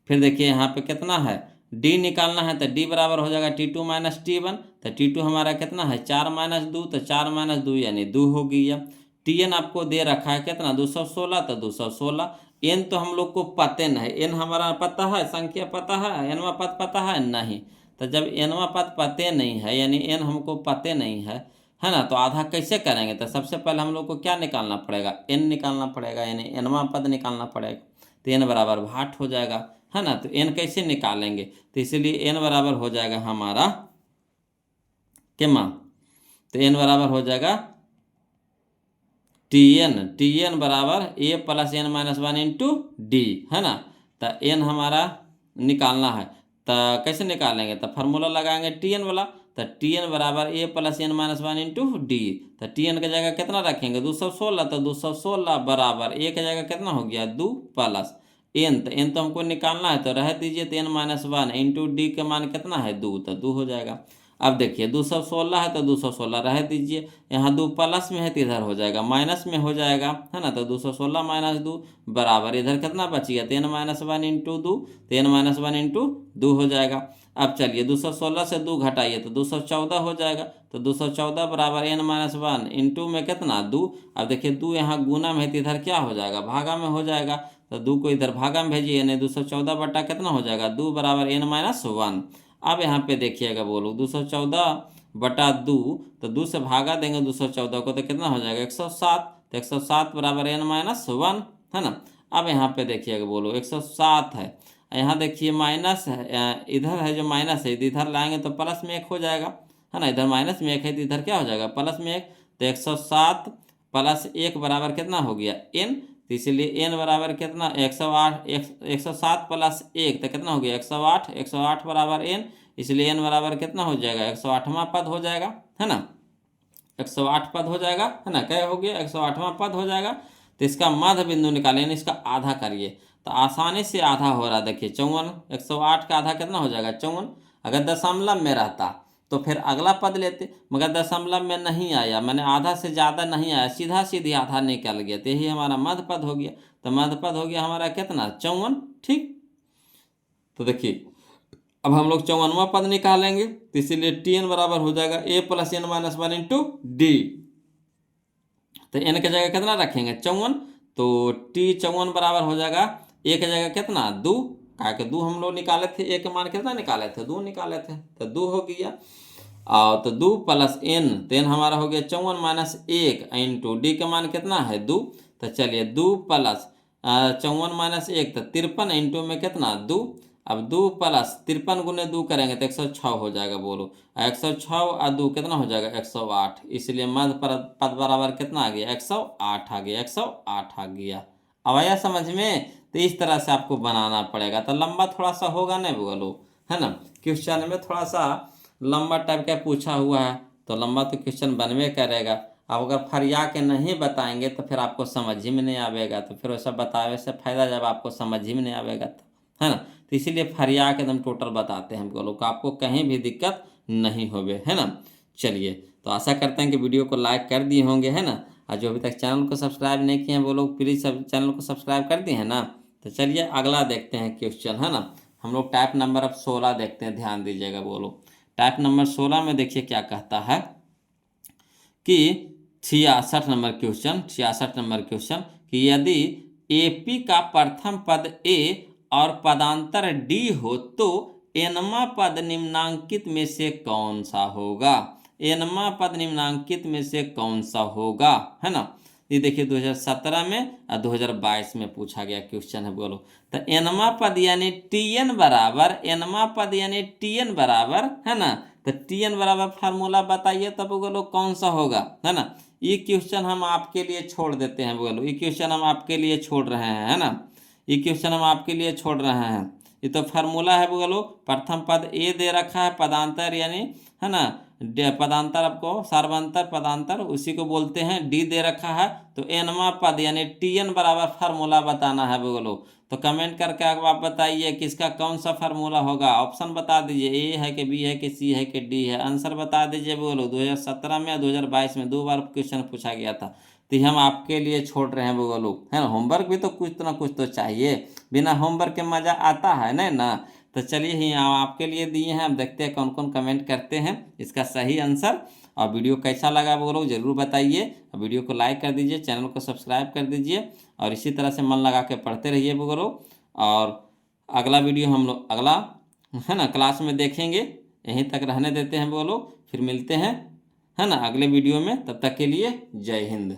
फिर देखिए यहाँ पे कितना है डी निकालना है, तो डी बराबर हो जाएगा T2 माइनस T1। तो T2 हमारा कितना है 4 माइनस 2, तो 4 माइनस 2 यानी 2 हो गया। Tn आपको दे रखा है कितना 216, तो 216। एन तो हम लोग को पते नहीं, एन हमारा पता है, संख्या पता है, एनवा पद पता है नहीं। तो जब एनवा पद पते नहीं है यानी एन हमको पते नहीं है ना, तो आधा कैसे करेंगे। तो सबसे पहले हम लोग को क्या निकालना पड़ेगा, एन निकालना पड़ेगा यानी एनवा पद निकालना पड़ेगा। तो एन बराबर 8 हो जाएगा, है ना। तो एन कैसे निकालेंगे, तो इसलिए एन बराबर हो जाएगा हमारा कितना, तो एन बराबर हो जाएगा टी एन बराबर A plus N minus 1 into D, है ना। तो एन हमारा निकालना है, तो कैसे निकालेंगे, तो फार्मूला लगाएंगे टी एन वाला। तो टी एन बराबर A plus N minus 1 into D. तो टी एन की जगह कितना रखेंगे 216, तो 216 बराबर ए की जगह कितना हो गया 2 प्लस एन, तो एन तो हमको निकालना है तो रह दीजिए, तो एन माइनस 1 इंटू डी का मान कितना है 2, तो 2 हो जाएगा। अब देखिए 216 है तो 216 रह दीजिए, यहाँ 2 प्लस में है तो इधर हो जाएगा माइनस में हो जाएगा, है ना। तो 216 माइनस 2 बराबर इधर कितना बच गया, तो एन माइनस 1 इंटू 2, तो एन माइनस 1 इंटू 2 हो जाएगा। अब चलिए 216 से 2 घटाइए तो 214 हो जाएगा, तो 214 बराबर एन माइनस 1 इंटू में कितना 2। अब देखिए 2 यहाँ गुना में है तो इधर क्या हो जाएगा भागा में हो जाएगा, तो 2 को इधर भागा में भेजिए यानी 214 बटा कितना हो जाएगा 2 बराबर एन माइनस 1। अब यहाँ पे देखिएगा बोलो 214 बटा 2, तो 2 से भागा देंगे 214 को तो कितना हो जाएगा 107, तो 107 बराबर एन माइनस 1, है ना। अब यहाँ पे देखिएगा बोलो 107 है, यहाँ देखिए माइनस है, इधर है जो माइनस है इधर लाएंगे तो प्लस में 1 हो जाएगा, है ना। इधर माइनस में 1 है तो इधर क्या हो जाएगा प्लस में 1, तो 107 प्लस 1 बराबर कितना हो गया एन। तो इसीलिए एन बराबर कितना 108, 107 प्लस 1 तो कितना हो गया 108, 108 बराबर एन, इसलिए एन बराबर कितना हो जाएगा 108वां पद हो जाएगा, है ना। 108 पद हो जाएगा, है ना। क्या हो गया 108वां पद हो जाएगा। तो इसका मध्य बिंदु निकालिए यानी इसका आधा करिए, तो आसानी से आधा हो रहा है। देखिए 54, 108 का आधा कितना हो जाएगा 54। अगर दशमलव में रहता तो फिर अगला पद लेते, मगर दशमलव में नहीं आया, मैंने आधा से ज़्यादा नहीं आया, सीधा सीधी आधा निकल गया, तो यही हमारा मध्य पद हो गया। तो मध्य पद हो गया हमारा कितना 54, ठीक। तो देखिए अब हम लोग 54वां पद निकालेंगे, तो इसीलिए टी एन बराबर हो जाएगा A plus N minus 1 into D. तो एन की जगह कितना रखेंगे 54, तो टी 54 बराबर हो जाएगा ए की जगह कितना 2, क्या के 2 हम लोग निकाले थे, ए के मान कितना निकाले थे 2 निकाले थे, तो 2 हो गया। और तो 2 प्लस एन, तो एन हमारा हो गया 54 माइनस 1 इंटू डी का मान कितना है 2। तो चलिए 2 प्लस 54 माइनस 1 तो 53 इंटू में कितना 2। अब 2 प्लस 53 गुने 2 करेंगे तो 106 हो जाएगा बोलो, 106 और 2 कितना हो जाएगा 108, इसलिए मध्य पद बराबर कितना आ गया 108 आ गया, 108 आ गया। अब आया समझ में। तो इस तरह से आपको बनाना पड़ेगा, तो लंबा थोड़ा सा होगा नहीं बोलो, है ना। क्वेश्चन में थोड़ा सा लंबा टाइप का पूछा हुआ है तो लंबा तो क्वेश्चन बनवे करेगा। अब अगर फरिया के नहीं बताएंगे तो फिर आपको समझ ही में नहीं आवेगा, तो फिर वैसा बतावे से फायदा जब आपको समझ ही में नहीं आवेगा तो, है ना। तो इसीलिए फरिया के एकदम टोटल बताते हैं हम लोग को, आपको कहीं भी दिक्कत नहीं होवे, है ना। चलिए तो आशा करते हैं कि वीडियो को लाइक कर दिए होंगे, है ना। और जो अभी तक चैनल को सब्सक्राइब नहीं किए हैं वो लोग प्लीज़ सब चैनल को सब्सक्राइब कर दिए हैं ना। तो चलिए अगला देखते हैं क्वेश्चन, है ना। हम लोग टाइप नंबर अब 16 देखते हैं, ध्यान दीजिएगा बोलो। टाइप नंबर 16 में देखिए क्या कहता है कि 66 नंबर क्वेश्चन, 66 नंबर क्वेश्चन कि यदि एपी का प्रथम पद ए और पदांतर डी हो तो एनवा पद निम्नांकित में से कौन सा होगा, एनवा पद निम्नांकित में से कौन सा होगा, है ना। ये देखिए 2017 में और 2022 में पूछा गया क्वेश्चन है बोलो। तो एनवा पद यानी टी एन बराबर, एनवा पद यानी टी एन बराबर, है ना। तो टी एन बराबर फार्मूला बताइए तब बोलो कौन सा होगा, है ना। ये क्वेश्चन हम आपके लिए छोड़ देते हैं बोलो, ये क्वेश्चन हम आपके लिए छोड़ रहे हैं, है ना। ये क्वेश्चन हम आपके लिए छोड़ रहे हैं। ये तो फार्मूला है बोलो, प्रथम पद ए दे रखा है, पदांतर यानी, है ना, पदांतर आपको सार्वंतर पदांतर उसी को बोलते हैं, डी दे रखा है। तो एनवा पद यानी टी एन बराबर फार्मूला बताना है बोलो। तो कमेंट करके आप बताइए कि इसका कौन सा फार्मूला होगा। ऑप्शन बता दीजिए, ए है कि बी है कि सी है कि डी है। आंसर बता दीजिए बोलो। 2017 में या 2022 में 2 बार क्वेश्चन पूछा गया था। तो ये हम आपके लिए छोड़ रहे हैं बोलो, है ना। होमवर्क भी तो कुछ ना कुछ तो चाहिए, बिना होमवर्क के मज़ा आता है नहीं ना। तो चलिए ही आपके लिए दिए हैं, हम देखते हैं कौन कौन कमेंट करते हैं इसका सही आंसर। और वीडियो कैसा लगा वो लोग ज़रूर बताइए। वीडियो को लाइक कर दीजिए, चैनल को सब्सक्राइब कर दीजिए और इसी तरह से मन लगा के पढ़ते रहिए वो लोग। और अगला वीडियो हम लोग अगला, है ना, क्लास में देखेंगे। यहीं तक रहने देते हैं वो लोग, फिर मिलते हैं, है ना, अगले वीडियो में। तब तक के लिए जय हिंद।